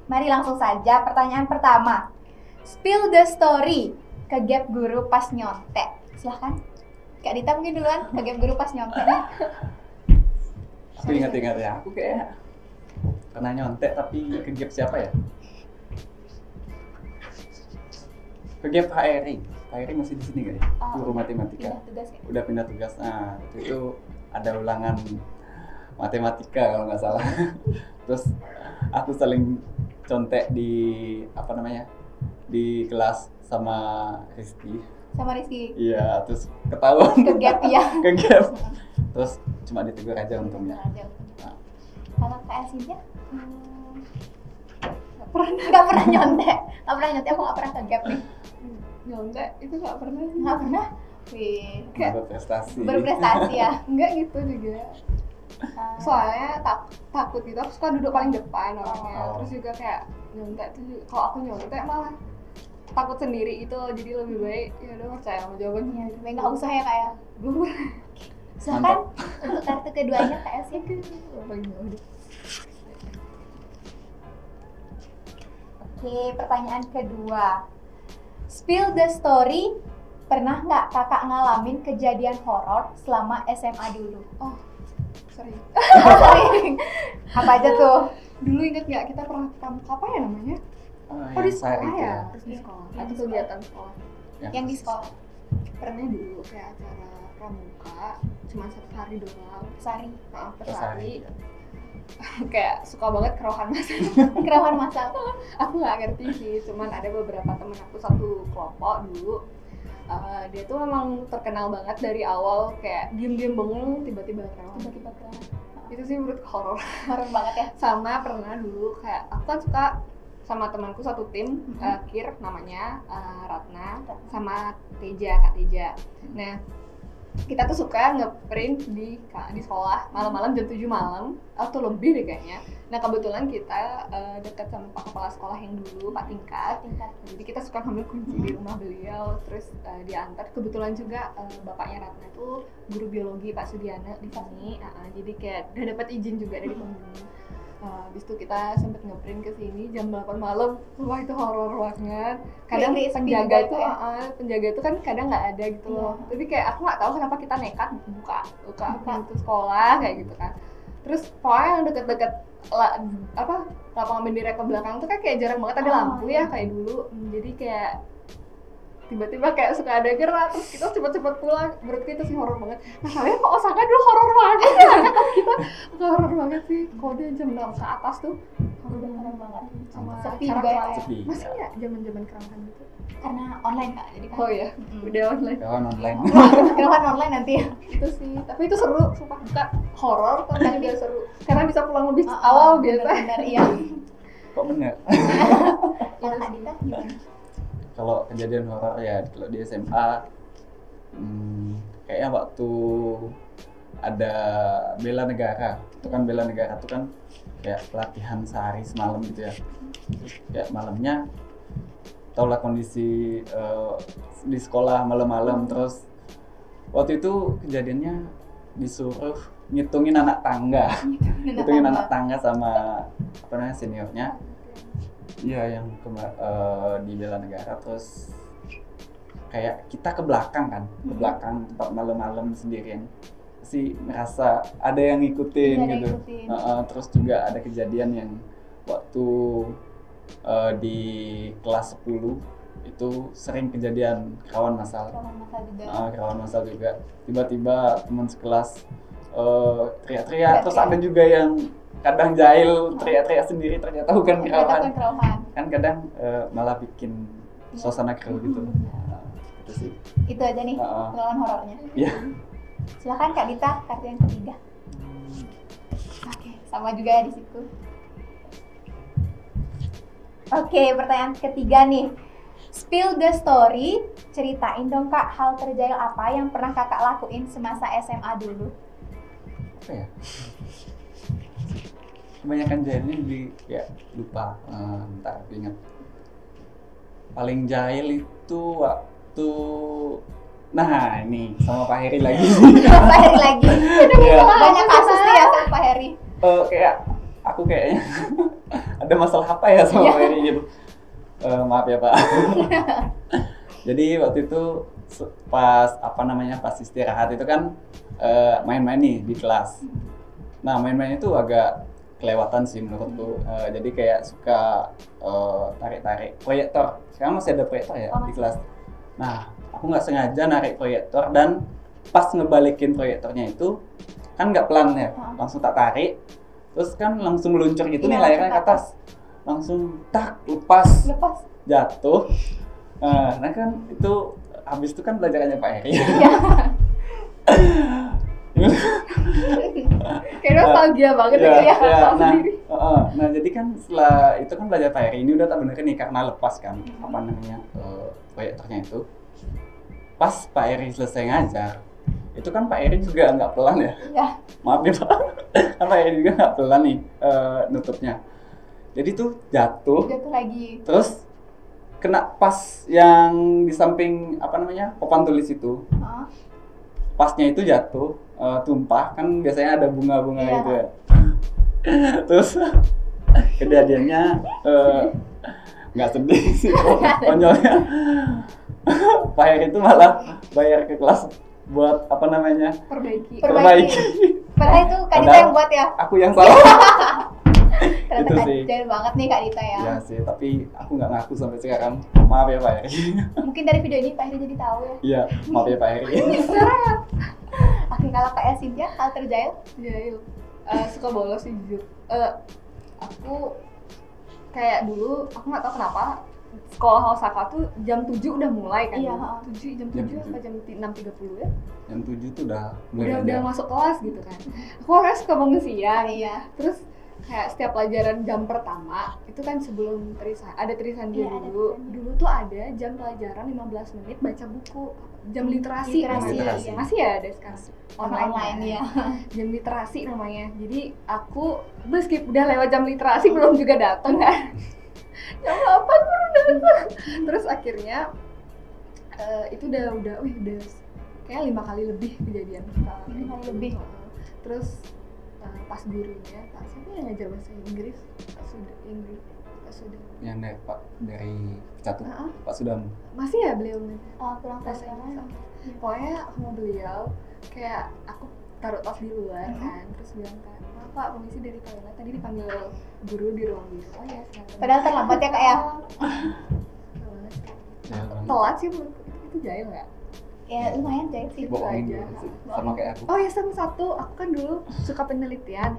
Mari langsung saja pertanyaan pertama. Spill the story ke gap guru pas nyontek. Silahkan. Kak Dita mungkin duluan ke gap guru pas nyontek. Aku ingat-ingat ya, aku kayak pernah nyontek tapi ke gap siapa ya? Ke gap Pak Eri. Pak Eri masih di sini gak ya? Guru matematika. Pindah tugas ya? Udah pindah tugas. Nah, itu ada ulangan matematika kalau nggak salah. Terus aku saling contek di apa namanya? Di kelas sama Rizky. Sama Rizky. Iya, terus ketahuan. Ke gap ya. Ke gap. Terus cuma ditegur aja untungnya. Nah. Kalau Kak Elsintia? Nggak pernah nyontek. Nggak pernah nyontek, aku nggak pernah ke gap nih. Nyontek itu nggak pernah sih. Nggak pernah? Wih, Kayak Berprestasi. berprestasi ya. enggak gitu juga. Soalnya takut gitu, aku suka duduk paling depan orangnya. Oh. Terus juga kayak nyontek tuh, kalau aku nyontek malah takut sendiri gitu, jadi lebih baik ya udah percaya sama jawabannya. Tapi nggak usah ya Kak ya. Belum Silakan untuk kartu keduanya Kak Elsin. Oke, pertanyaan kedua. Spill the story. Pernah nggak kakak ngalamin kejadian horor selama SMA dulu? Oh, sorry. Sering. Apa aja tuh? Dulu inget nggak kita pernah pramuka apa ya namanya? Oh di sekolah ya? Terus di sekolah. Yang Atau di kegiatan sekolah. Yang di sekolah. Pernah dulu kayak acara pramuka, cuma 1 hari doang. Sari. Maaf, per Terus hari. Kayak suka banget kerohan masal. Kerawan masal. Aku nggak ngerti sih, cuman ada beberapa temen aku satu kelompok dulu. Dia tuh memang terkenal banget dari awal kayak diem-diem bengong tiba-tiba kerawan. Tiba-tiba kerawan. Itu sih menurut horor. Horor banget ya. Sama pernah dulu kayak aku kan suka sama temanku satu tim, Kir namanya, Ratna sama Teja, Kak Teja. Nah, kita tuh suka ngeprint di sekolah malam-malam jam 7 malam atau lebih deh kayaknya. Nah kebetulan kita dekat sama Pak Kepala Sekolah yang dulu, Pak Tingkat. Jadi kita suka ngambil kunci di rumah beliau, terus diantar. Kebetulan juga bapaknya Ratna itu guru biologi, Pak Sudiana di sini. Jadi kayak udah dapat izin juga dari pembimbing. Habis itu kita sempet ngeprint ke sini jam 8 malam. Wah itu horor banget. Kadang penjaga itu penjaga itu kan kadang nggak ada gitu loh. Tapi kayak aku nggak tahu kenapa kita nekat buka pintu sekolah kayak gitu kan. Terus pokoknya yang deket-deket lapangan bendera ke belakang tuh kan kayak jarang banget ada lampu ya kayak dulu. Jadi kayak tiba-tiba kayak suka ada gerak, terus kita cepet-cepet pulang. Menurutku itu sih horor banget. Nah soalnya kok Osaka dulu horor banget ya, kan kita horor banget sih. Kalau dia jam 6 ke atas tuh horor banget. Sama sepi cara juga ya. kelas. Masih nggak zaman-zaman keramkan gitu? Karena online Kak, jadi kan. Oh iya, udah online. Kawan online. Kerawan online nanti ya. Itu sih, tapi itu seru, sumpah. Bukan horor, tapi juga seru. Karena bisa pulang lebih awal biasa. Benar, iya. Kok bener? Kalau Kak Dita gimana? Kalau kejadian horor ya kalau di SMA kayaknya waktu ada bela negara. Itu kan bela negara itu kan kayak pelatihan sehari semalam gitu ya. Terus kayak malamnya taulah kondisi di sekolah malam-malam, terus waktu itu kejadiannya disuruh ngitungin anak tangga. Ngitungin anak tangga sama apa namanya seniornya. Iya yang di bela negara, terus kayak kita ke belakang kan, ke belakang tempat malam-malam sendirian, sih merasa ada yang ngikutin gitu. Terus juga ada kejadian yang waktu di kelas 10 itu sering kejadian kerawan masal. Kerawan masal juga. Tiba-tiba teman sekelas teriak-teriak, terus ada juga yang kadang jahil teriak-teriak sendiri, ternyata bukan kerawan. Kan kadang malah bikin suasana keruh gitu. Itu sih. Itu aja nih pengalaman horornya. Iya. Silakan Kak Dita, kartu yang ketiga. Oke, sama juga ya di situ. Oke, pertanyaan ketiga nih. Spill the story. Ceritain dong Kak, hal terjahil apa yang pernah Kakak lakuin semasa SMA dulu? Apa ya? Kebanyakan jahilnya jadi kayak lupa. Bentar, aku ingat. Paling jahil itu waktu ini sama Pak Heri lagi. Pak Heri lagi. Banyak kasus nih ya sama Pak Heri. Kayak aku kayaknya ada masalah apa ya sama Pak Heri gitu. Maaf ya Pak. Jadi waktu itu pas pas istirahat itu kan main-main nih di kelas. Nah, main-main itu agak kelewatan sih menurutku. Jadi kayak suka tarik-tarik proyektor. Sekarang masih ada proyektor ya di kelas. Nah, aku nggak sengaja narik proyektor dan pas ngebalikin proyektornya itu kan nggak pelan ya, langsung tak tarik. Terus kan langsung meluncur gitu nih layarnya ke atas. Langsung tak lepas. Jatuh. Nah kan itu habis itu kan belajarannya Pak Heri. Kayak nostalgia banget ya. Nah jadi kan setelah itu kan belajar Pak Heri ini udah tak benerin nih karena lepas kan apa namanya proyektornya itu. Pas Pak Heri selesai ngajar, itu kan Pak Heri juga nggak pelan ya. Maaf ya Pak, kan Pak Heri juga nggak pelan nih nutupnya. Jadi tuh jatuh lagi. Terus kena pas yang di samping apa namanya papan tulis itu. Pasnya itu jatuh, tumpah kan biasanya ada bunga-bunga gitu ya. Terus kejadiannya nggak sedih sih, konyolnya. Pak Heri itu malah bayar ke kelas buat apa namanya perbaiki. Padahal itu Kak Dita yang buat ya. Aku yang salah. Ternyata kacau banget nih Kak Dita ya. Iya sih, tapi aku nggak ngaku sampai sekarang. Maaf ya Pak Heri. Mungkin dari video ini Pak Heri jadi tahu ya. Iya, maaf ya Pak Heri. Oke, kalau Kak Cynthia, hal terjahil? Suka bolos sih jujur. Aku kayak dulu, aku nggak tahu kenapa sekolah Osaka tuh jam 7 udah mulai kan. Iya, 7 apa jam 6.30 ya? Jam 7 tuh udah udah masuk kelas gitu kan. Aku orangnya suka bangun siang. Terus kayak setiap pelajaran jam pertama itu kan sebelum ada trisan dia dulu. Dulu tuh ada jam pelajaran 15 menit baca buku, jam literasi. Masih ya ada sekarang online ya. Jam literasi namanya. Jadi aku meskipun udah lewat jam literasi belum juga datang kan. Jam 8 baru datang. Terus akhirnya itu udah kayak 5 kali lebih kejadian. 5 kali lebih. Terus pas gurunya, siapa yang ngajar bahasa Inggris? Pak Sudah. Yang dari Catu, Pak Sudam. Masih ya beliau kurang tahu sekarang. Pokoknya sama beliau kayak aku taruh tas di luar kan, terus bilang kan, Pak permisi dari toilet, tadi dipanggil guru di ruang guru. Oh ya, padahal terlambat ya Kak ya? Telat sih menurutku, itu jahil nggak? Ya lumayan jahil sih. Bohongin gitu sih, sama kayak aku. Oh ya sama satu, aku kan dulu suka penelitian.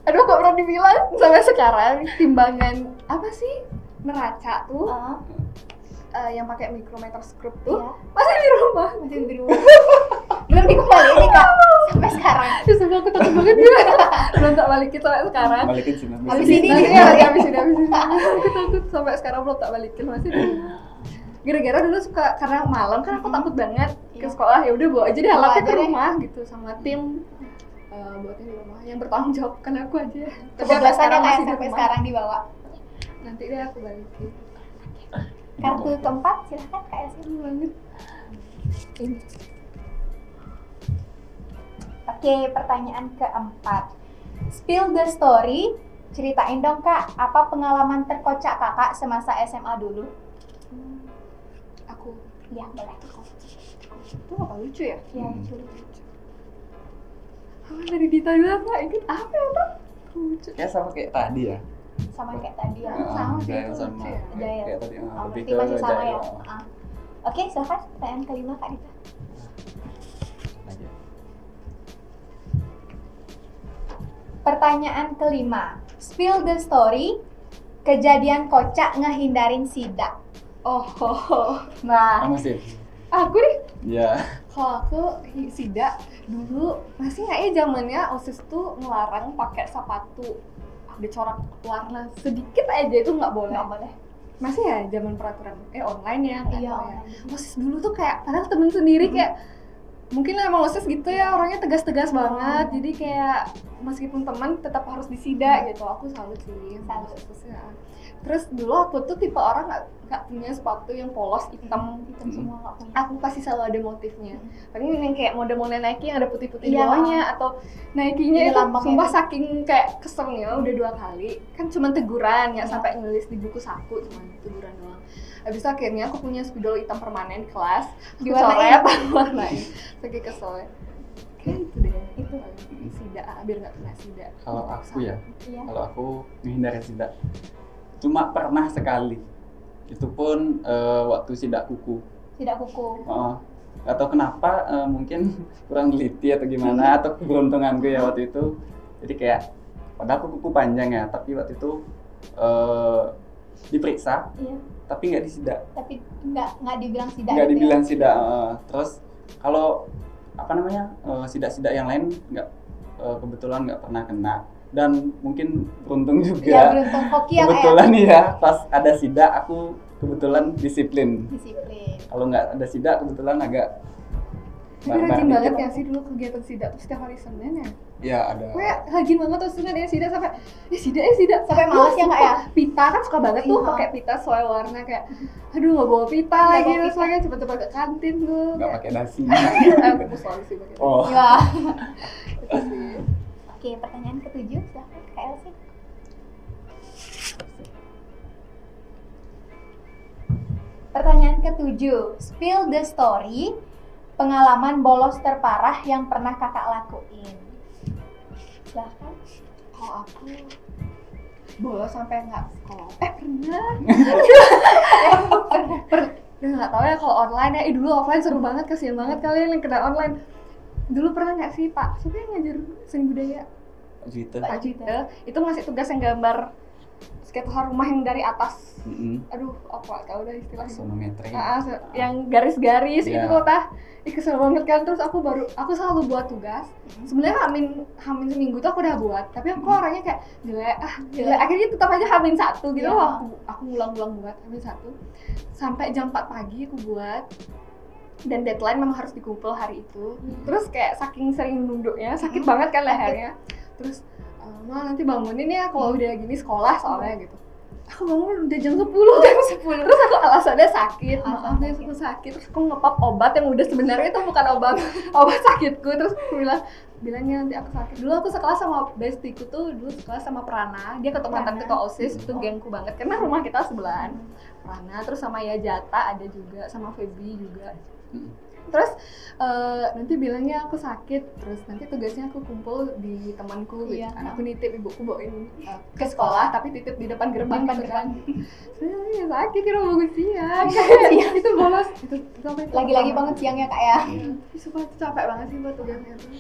Aduh kok pernah dibilang sampai sekarang timbangan apa sih neraca tuh yang pakai micrometerscope tuh masih di rumah. Belum dikembaliin nih Kak sampai sekarang. Terus aku takut banget juga. Belum tak balikin sampai sekarang. Balikin sih Habis ini habis ini. Aku takut sampai sekarang belum tak balikin masih di rumah. Gara-gara dulu suka karena malam kan aku takut banget ke sekolah, ya udah bawa aja deh alatnya ke rumah gitu sama tim. Buatnya di rumah yang bertanggung jawab kan aku aja. Kebablasannya kayak sampai sekarang dibawa. Nanti deh aku balikin. Kartu keempat silahkan Kak Elsie. Banget. Oke, pertanyaan keempat. Spill the story. Ceritain dong Kak, apa pengalaman terkocak Kakak semasa SMA dulu? Aku. Iya, boleh. Itu apa lucu ya? Iya, lucu. Dari Dita dulu aku nggak inget apa ya tuh? Lucu. Kayak sama kayak tadi ya. Sama kayak tadi ya. Sama sih Jahil itu sama lucu ya. Jahil. kayak tadi lebih Berarti ke masih sama jahil. ya. Oke, silahkan pertanyaan kelima Kak Dita. Aja. Pertanyaan kelima. Spill the story. Kejadian kocak ngehindarin sidak. Nah, Kamu sih? Aku nih. Iya. Kalau aku sidak dulu masih nggak ya zamannya OSIS tuh ngelarang pakai sepatu ada corak warna sedikit aja itu nggak boleh. Masih ya zaman peraturan online ya. Iya. OSIS dulu tuh kayak padahal temen sendiri kayak mungkin emang OSIS gitu ya orangnya tegas-tegas banget. Jadi kayak meskipun teman tetap harus disidak gitu. Aku salut sih. OSIS-nya. Terus dulu aku tuh tipe orang nggak punya sepatu yang polos hitam semua nggak punya. Aku pasti selalu ada motifnya. Paling yang kayak model-model Nike yang ada putih-putih di Iya. bawahnya atau Nike-nya Ada itu lambangnya sumpah tuh. saking kayak keselnya udah 2 kali. Kan cuma teguran ya sampai nulis di buku saku cuma teguran doang. Habis itu akhirnya aku punya spidol hitam permanen di kelas. Aku Diwarnain. coret warnain. Saking keselnya. Kayak itu deh. Itu. Sida, biar nggak kena sida. Kalau aku ya, Iya. kalau aku menghindari sidak. Cuma pernah sekali. Itu pun waktu sidak kuku. Sidak kuku. Gak tau kenapa, mungkin kurang teliti atau gimana, atau keberuntunganku ya waktu itu. Jadi kayak, padahal aku kuku panjang ya, tapi waktu itu diperiksa, Iya. tapi nggak disidak. Tapi nggak dibilang sidak. Nggak gitu dibilang ya? sidak. Terus kalau apa namanya sidak-sidak yang lain kebetulan nggak pernah kena. Dan mungkin beruntung juga. Iya, beruntung hoki ya, kebetulan ya, pas ada sidak aku kebetulan disiplin. Disiplin. Kalau nggak ada sidak kebetulan agak Tapi rajin dikit. banget ya sih dulu kegiatan sida tuh setiap hari Senin ya. Ya ada. Gue rajin banget tuh Senin ya sida sampai sida. Sampai malas ya, Kak, ya? Pita kan suka banget tuh Iya. pakai pita sesuai warna kayak aduh nggak bawa pita Nggak lagi bawa terus pita. lagi cepet-cepet ke kantin tuh. Nggak pakai nasi. Aku selalu sih pakai. Oh. Iya. Itu sih. Oke, pertanyaan ke-7 silahkan Kak Elsie. Pertanyaan ke-7, spill the story pengalaman bolos terparah yang pernah kakak lakuin. Silahkan. Kalau aku bolos sampai nggak sekolah. Pernah. Nggak tahu ya kalau online ya. Dulu offline seru banget, kasihan banget kalian yang kena online. Dulu pernah nggak sih Pak? Siapa yang ngajar seni budaya? Gitu. Pak Juite. Itu ngasih tugas yang gambar sketsa rumah yang dari atas. Aduh, apa tahu dah istilahnya. Sonometri. Yang garis-garis Iya. itu kok tah. Kesel banget kan, terus aku selalu buat tugas. Sebenarnya hamin seminggu tuh aku udah buat, tapi aku orangnya kayak jelek. Akhirnya tetap aja hamin 1 gitu. Iya. Aku ngulang-ngulang buat hamin 1 sampai jam 4 pagi aku buat. Dan deadline memang harus dikumpul hari itu. Terus kayak saking sering nunduknya, sakit banget kan lehernya. Terus Ma nanti bangunin ya kalau udah gini sekolah soalnya gitu. Aku bangun udah jam 10. Terus aku alasannya sakit, maaf ya aku sakit. Terus aku ngepap obat yang udah sebenarnya itu bukan obat sakitku. Terus aku bilangnya nanti aku sakit. Dulu aku sekelas sama bestiku tuh, dulu sekelas sama Prana. Dia mantan ketua OSIS, itu gengku banget karena rumah kita sebelahan. Prana, terus sama Yajata ada juga, sama Feby juga. Terus nanti bilangnya aku sakit, terus nanti tugasnya aku kumpul di temanku gitu Iya. kan. Aku nitip ibuku bawain ke sekolah, tapi titip di depan gerbang gitu kan. Saya sakit kira bagus siang. Itu bolos. Itu apa itu? Lagi-lagi banget siangnya Kak ya. Tapi sumpah itu capek banget sih buat tugasnya tuh.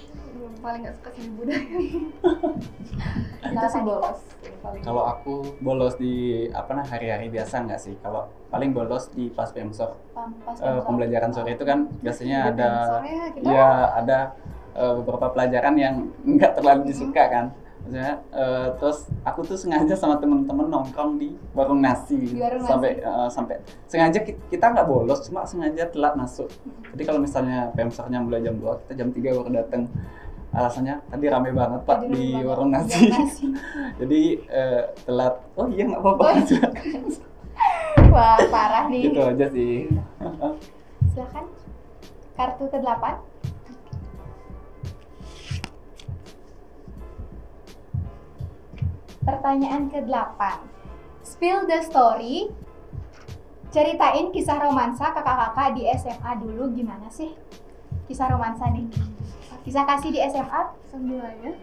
Paling gak suka seni budaya. Itu sih bolos. Yang paling. Kalau aku bolos di hari-hari biasa nggak sih? Kalau paling bolos di pas PMSOR. Pas Pembelajaran sore itu kan biasanya ada Sore ya, kita ada beberapa pelajaran yang nggak terlalu disuka kan. Maksudnya terus aku tuh sengaja sama temen-temen nongkrong di warung nasi, Di warung sampai sengaja kita nggak bolos, cuma sengaja telat masuk. Jadi kalau misalnya PMSOR-nya mulai jam 2, kita jam 3 baru datang. Alasannya tadi rame banget Pak Tadi di rame banget, warung nasi. Jadi telat. Oh iya nggak apa-apa. Wah, parah nih. Gitu aja sih. Silahkan. Kartu ke-8. Pertanyaan ke-8. Spill the story. Ceritain kisah romansa kakak-kakak di SMA dulu gimana sih? Kisah romansa nih. Kisah kasih di SMA semuanya.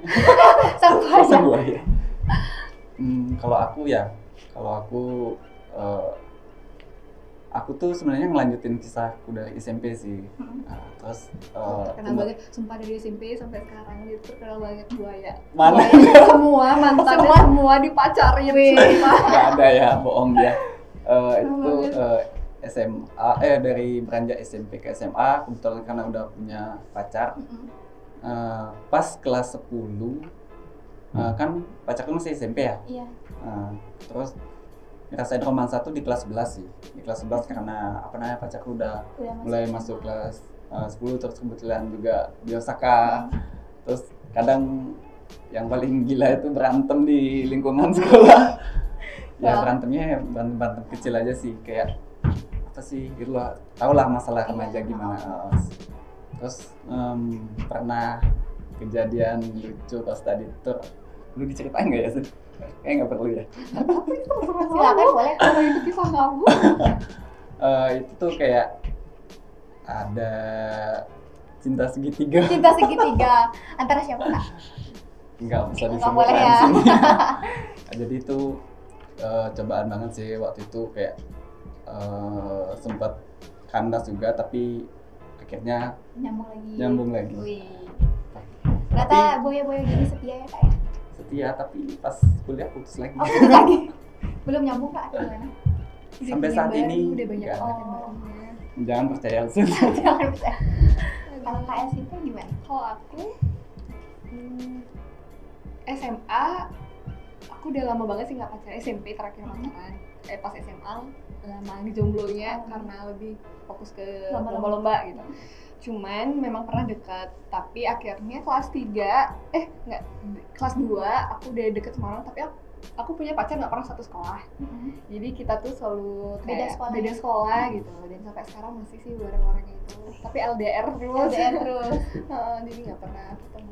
sama aja. Semua ya. Kalau aku tuh sebenarnya ngelanjutin kisahku dari SMP sih. Terus Kenal banget, sumpah dari SMP sampai sekarang gitu kenal banget buaya. Mana? Semua mantannya semua dipacarin. Sumpah. Nggak ada ya, bohong dia. Itu banget. SMA dari beranjak SMP ke SMA kebetulan karena udah punya pacar. Pas kelas 10 kan pacarku masih SMP ya. Iya. Terus ngerasain romansa tuh di kelas 11 sih. Di kelas 11 karena pacarku udah mulai masuk kelas 10, terus kebetulan juga di Osaka. Terus kadang yang paling gila itu berantem di lingkungan sekolah. Ya berantemnya berantem kecil aja sih, kayak apa sih gitu lah. Tau lah masalah remaja gimana. Terus pernah kejadian lucu pas tadi tur. Lu diceritain nggak ya sih? Kayaknya nggak perlu ya. Silakan boleh. Kalau itu kisah kamu. Itu tuh kayak ada Cinta segitiga. Cinta segitiga. Antara siapa, Kak? Enggak bisa Nggak disebut boleh ya. di sini. Jadi itu cobaan banget sih waktu itu, kayak sempat kandas juga, tapi akhirnya nyambung lagi. Wih. Ternyata boya-boya gini setia ya, Kak ya? Setia, tapi pas kuliah putus lagi. Oh, putus lagi. Belum nyambung, Kak, atau gimana? Sampai saat ini udah banyak nggak ada. barunya. Jangan percaya sih. Jangan percaya. Kalau Kak Elsie itu gimana? Kalau aku SMA, aku udah lama banget sih nggak pacaran. SMP terakhir pacaran. Pas SMA lama jomblonya karena lebih fokus ke lomba-lomba gitu. Cuman memang pernah dekat, tapi akhirnya kelas 2 aku udah deket sama orang, tapi aku punya pacar nggak pernah satu sekolah. Jadi kita tuh selalu kayak beda sekolah gitu, dan sampai sekarang masih sih bareng orangnya itu. Tapi LDR terus. Jadi nggak pernah ketemu.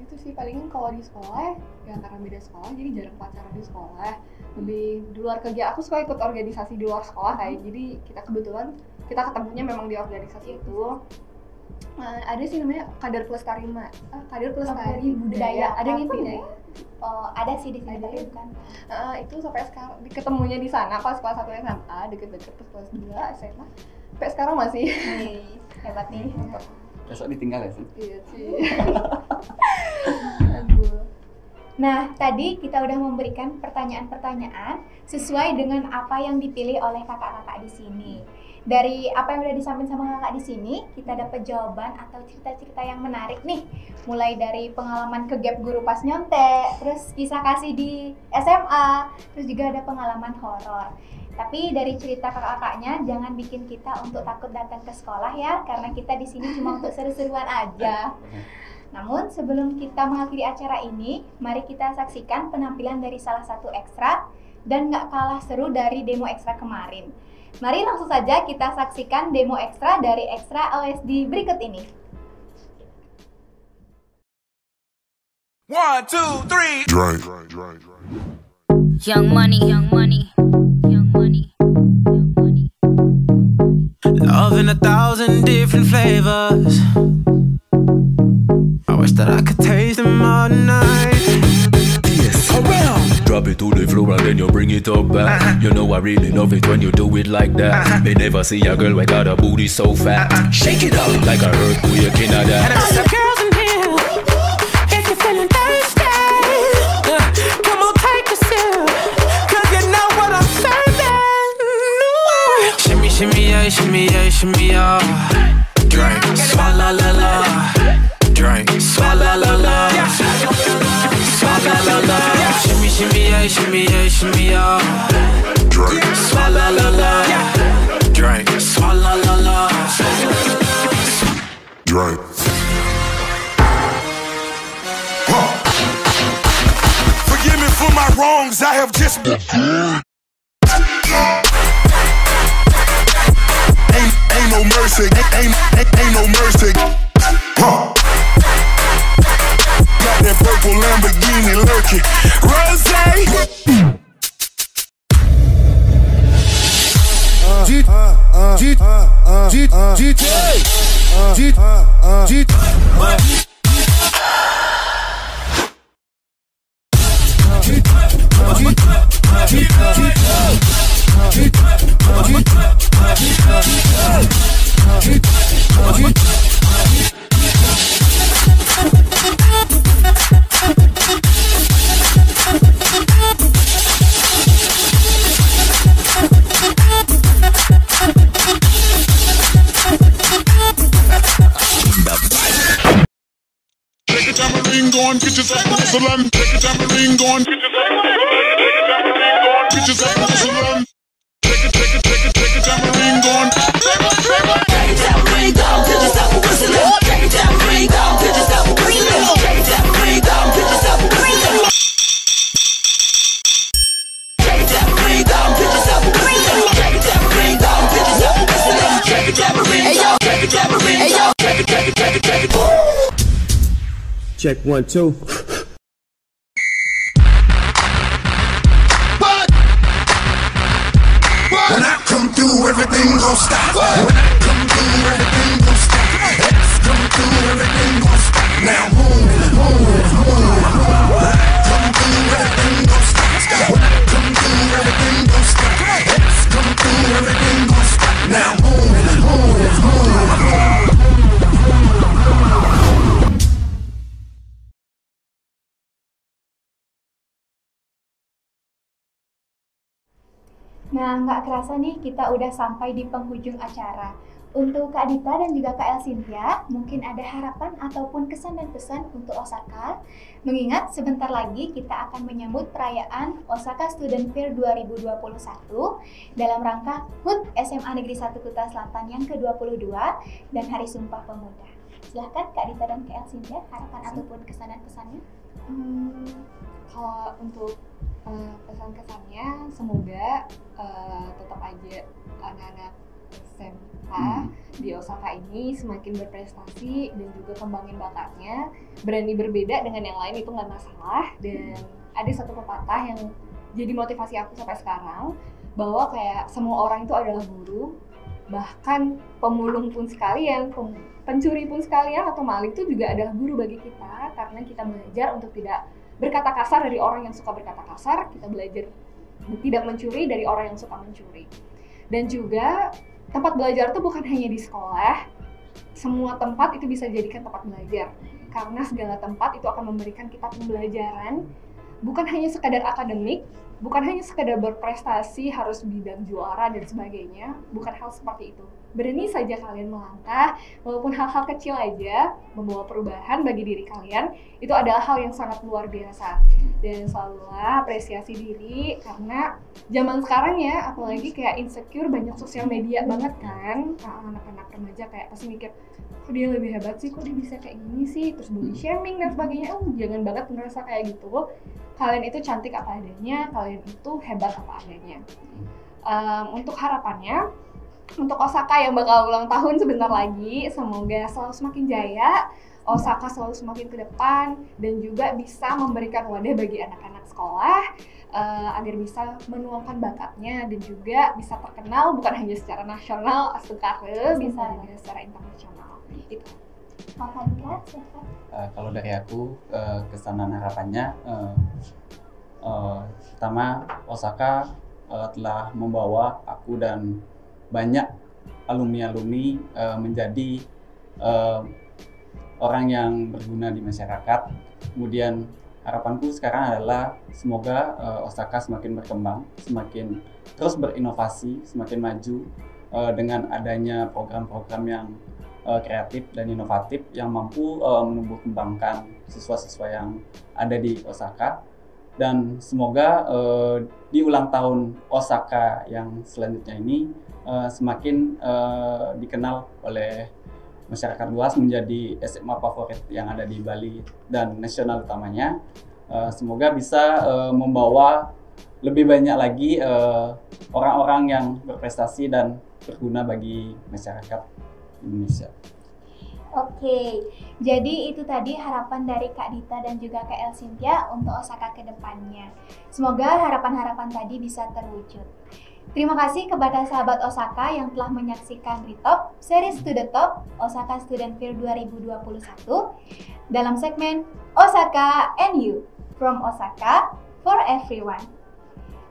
Itu sih palingan kalau di sekolah ya, karena beda sekolah jadi jarang pacaran di sekolah. Lebih di luar kerja, aku suka ikut organisasi di luar sekolah kayak, jadi kita ketemunya memang di organisasi itu. Ada sih namanya Kader Pelestari Budaya. Ada yang itu ya? Oh, ada sih di sini tapi bukan. Itu sampai sekarang ketemunya di sana pas kelas 1 SMA, deket-deket terus kelas 2 SMA. Sampai sekarang masih. Hebat nih. Besok ditinggal ya sih? Iya sih. Aduh. Nah, tadi kita udah memberikan pertanyaan-pertanyaan sesuai dengan apa yang dipilih oleh kakak-kakak di sini. Dari apa yang udah disampaikan sama kakak di sini, kita dapat jawaban atau cerita-cerita yang menarik nih. Mulai dari pengalaman ke gap guru pas nyontek, terus kisah kasih di SMA, terus juga ada pengalaman horor. Tapi dari cerita kakak-kakaknya, jangan bikin kita untuk takut datang ke sekolah ya, karena kita di sini cuma untuk seru-seruan aja. Namun sebelum kita mengakhiri acara ini, mari kita saksikan penampilan dari salah satu ekstra dan gak kalah seru dari demo ekstra kemarin. Mari langsung saja kita saksikan demo ekstra dari ekstra OSD berikut ini. 1, 2, 3. Young money, young money, young money, young money. Love in 1,000 different flavors. I wish that I could taste them all night. Yes, around. Drop it to the floor and then you bring it up back. You know I really love it when you do it like that. May never see a girl with got a booty so fat. Shake it up like a earthquake in a that. Girls in here, if you're feeling thirsty, come on, take a sip, 'cause you know what I'm serving. Shimmy, shimmy, yeah, shimmy, yeah, shimmy, yeah. Drink, swalla la la. Drink, swalla la la. Swalla la la. Shimmy, shimmy, yeah, shimmy, yeah, shimmy, yeah. Drink, swalla la la. Drink, swalla la la. Drink. Forgive me for my wrongs, I have just been. Ain't no mercy, ain't no mercy. Got that purple Lamborghini lurking. Rosé. Take a tambourine, go and get yourself a whistle and take a tambourine, go and get yourself a whistle and take a tambourine, go and take a tambourine, go and get yourself a whistle and take a tambourine, go and get yourself a whistle and take a tambourine, go and get yourself a whistle and take a tambourine, go and get yourself a whistle and take a tambourine, go and get yourself a whistle and take a tambourine, take a tambourine, take a Check 1, 2. When I come through, everything gon' stop. When I come through, everything gon' stop. X come through. Nah, nggak kerasa nih kita udah sampai di penghujung acara. Untuk Kak Dita dan juga Kak Elsintia, mungkin ada harapan ataupun kesan dan pesan untuk Osaka. Mengingat sebentar lagi kita akan menyambut perayaan Osaka Student Fair 2021 dalam rangka HUT SMA Negeri 1 Kuta Selatan yang ke-22 dan Hari Sumpah Pemuda. Silahkan Kak Dita dan Kak Elsintia, harapan ataupun kesan dan pesannya. Kalau untuk pesan-kesannya, semoga tetap aja anak-anak SMA di Osaka ini semakin berprestasi dan juga kembangin bakatnya, berani berbeda dengan yang lain itu nggak masalah. Dan ada satu pepatah yang jadi motivasi aku sampai sekarang, bahwa kayak semua orang itu adalah guru, bahkan pemulung pun sekalian, pencuri pun sekalian atau maling itu juga adalah guru bagi kita, karena kita belajar untuk tidak berkata kasar dari orang yang suka berkata kasar, kita belajar tidak mencuri dari orang yang suka mencuri. Dan juga tempat belajar itu bukan hanya di sekolah, semua tempat itu bisa dijadikan tempat belajar, karena segala tempat itu akan memberikan kita pembelajaran, bukan hanya sekadar akademik, bukan hanya sekadar berprestasi harus bidang juara dan sebagainya, bukan hal seperti itu. Berani saja kalian melangkah, walaupun hal-hal kecil aja membawa perubahan bagi diri kalian, itu adalah hal yang sangat luar biasa. Dan selalulah apresiasi diri, karena zaman sekarang ya, apalagi kayak insecure, banyak sosial media banget kan, anak-anak remaja kayak pasti mikir, kok dia lebih hebat sih, kok dia bisa kayak gini sih, terus body shaming dan sebagainya. Jangan banget ngerasa kayak gitu. Kalian itu cantik apa adanya, kalian itu hebat apa adanya. Untuk harapannya, untuk Osaka yang bakal ulang tahun sebentar lagi, semoga selalu semakin jaya, Osaka selalu semakin ke depan, dan juga bisa memberikan wadah bagi anak-anak sekolah agar bisa menuangkan bakatnya dan juga bisa terkenal bukan hanya secara nasional, asukare, bisa juga secara internasional. Itu. Kalau dari aku, kesan dan harapannya, pertama Osaka telah membawa aku dan banyak alumni-alumni menjadi orang yang berguna di masyarakat. Kemudian harapanku sekarang adalah semoga Osaka semakin berkembang, semakin terus berinovasi, semakin maju dengan adanya program-program yang kreatif dan inovatif yang mampu menumbuh kembangkan siswa-siswa yang ada di Osaka. Dan semoga di ulang tahun Osaka yang selanjutnya ini semakin dikenal oleh masyarakat luas, menjadi SMA favorit yang ada di Bali dan nasional utamanya. Semoga bisa membawa lebih banyak lagi orang-orang yang berprestasi dan berguna bagi masyarakat Indonesia. Oke, jadi itu tadi harapan dari Kak Dita dan juga Kak Elsintia untuk Osaka ke depannya. Semoga harapan-harapan tadi bisa terwujud. Terima kasih kepada sahabat Osaka yang telah menyaksikan Retop Series to the Top Osaka Student Fair 2021 dalam segmen Osaka and You, from Osaka for Everyone.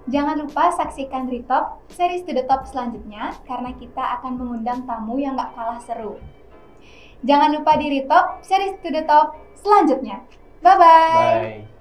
Jangan lupa saksikan Retop Series to the Top selanjutnya, karena kita akan mengundang tamu yang gak kalah seru. Jangan lupa di Retop Series to the Top selanjutnya. Bye-bye! Bye!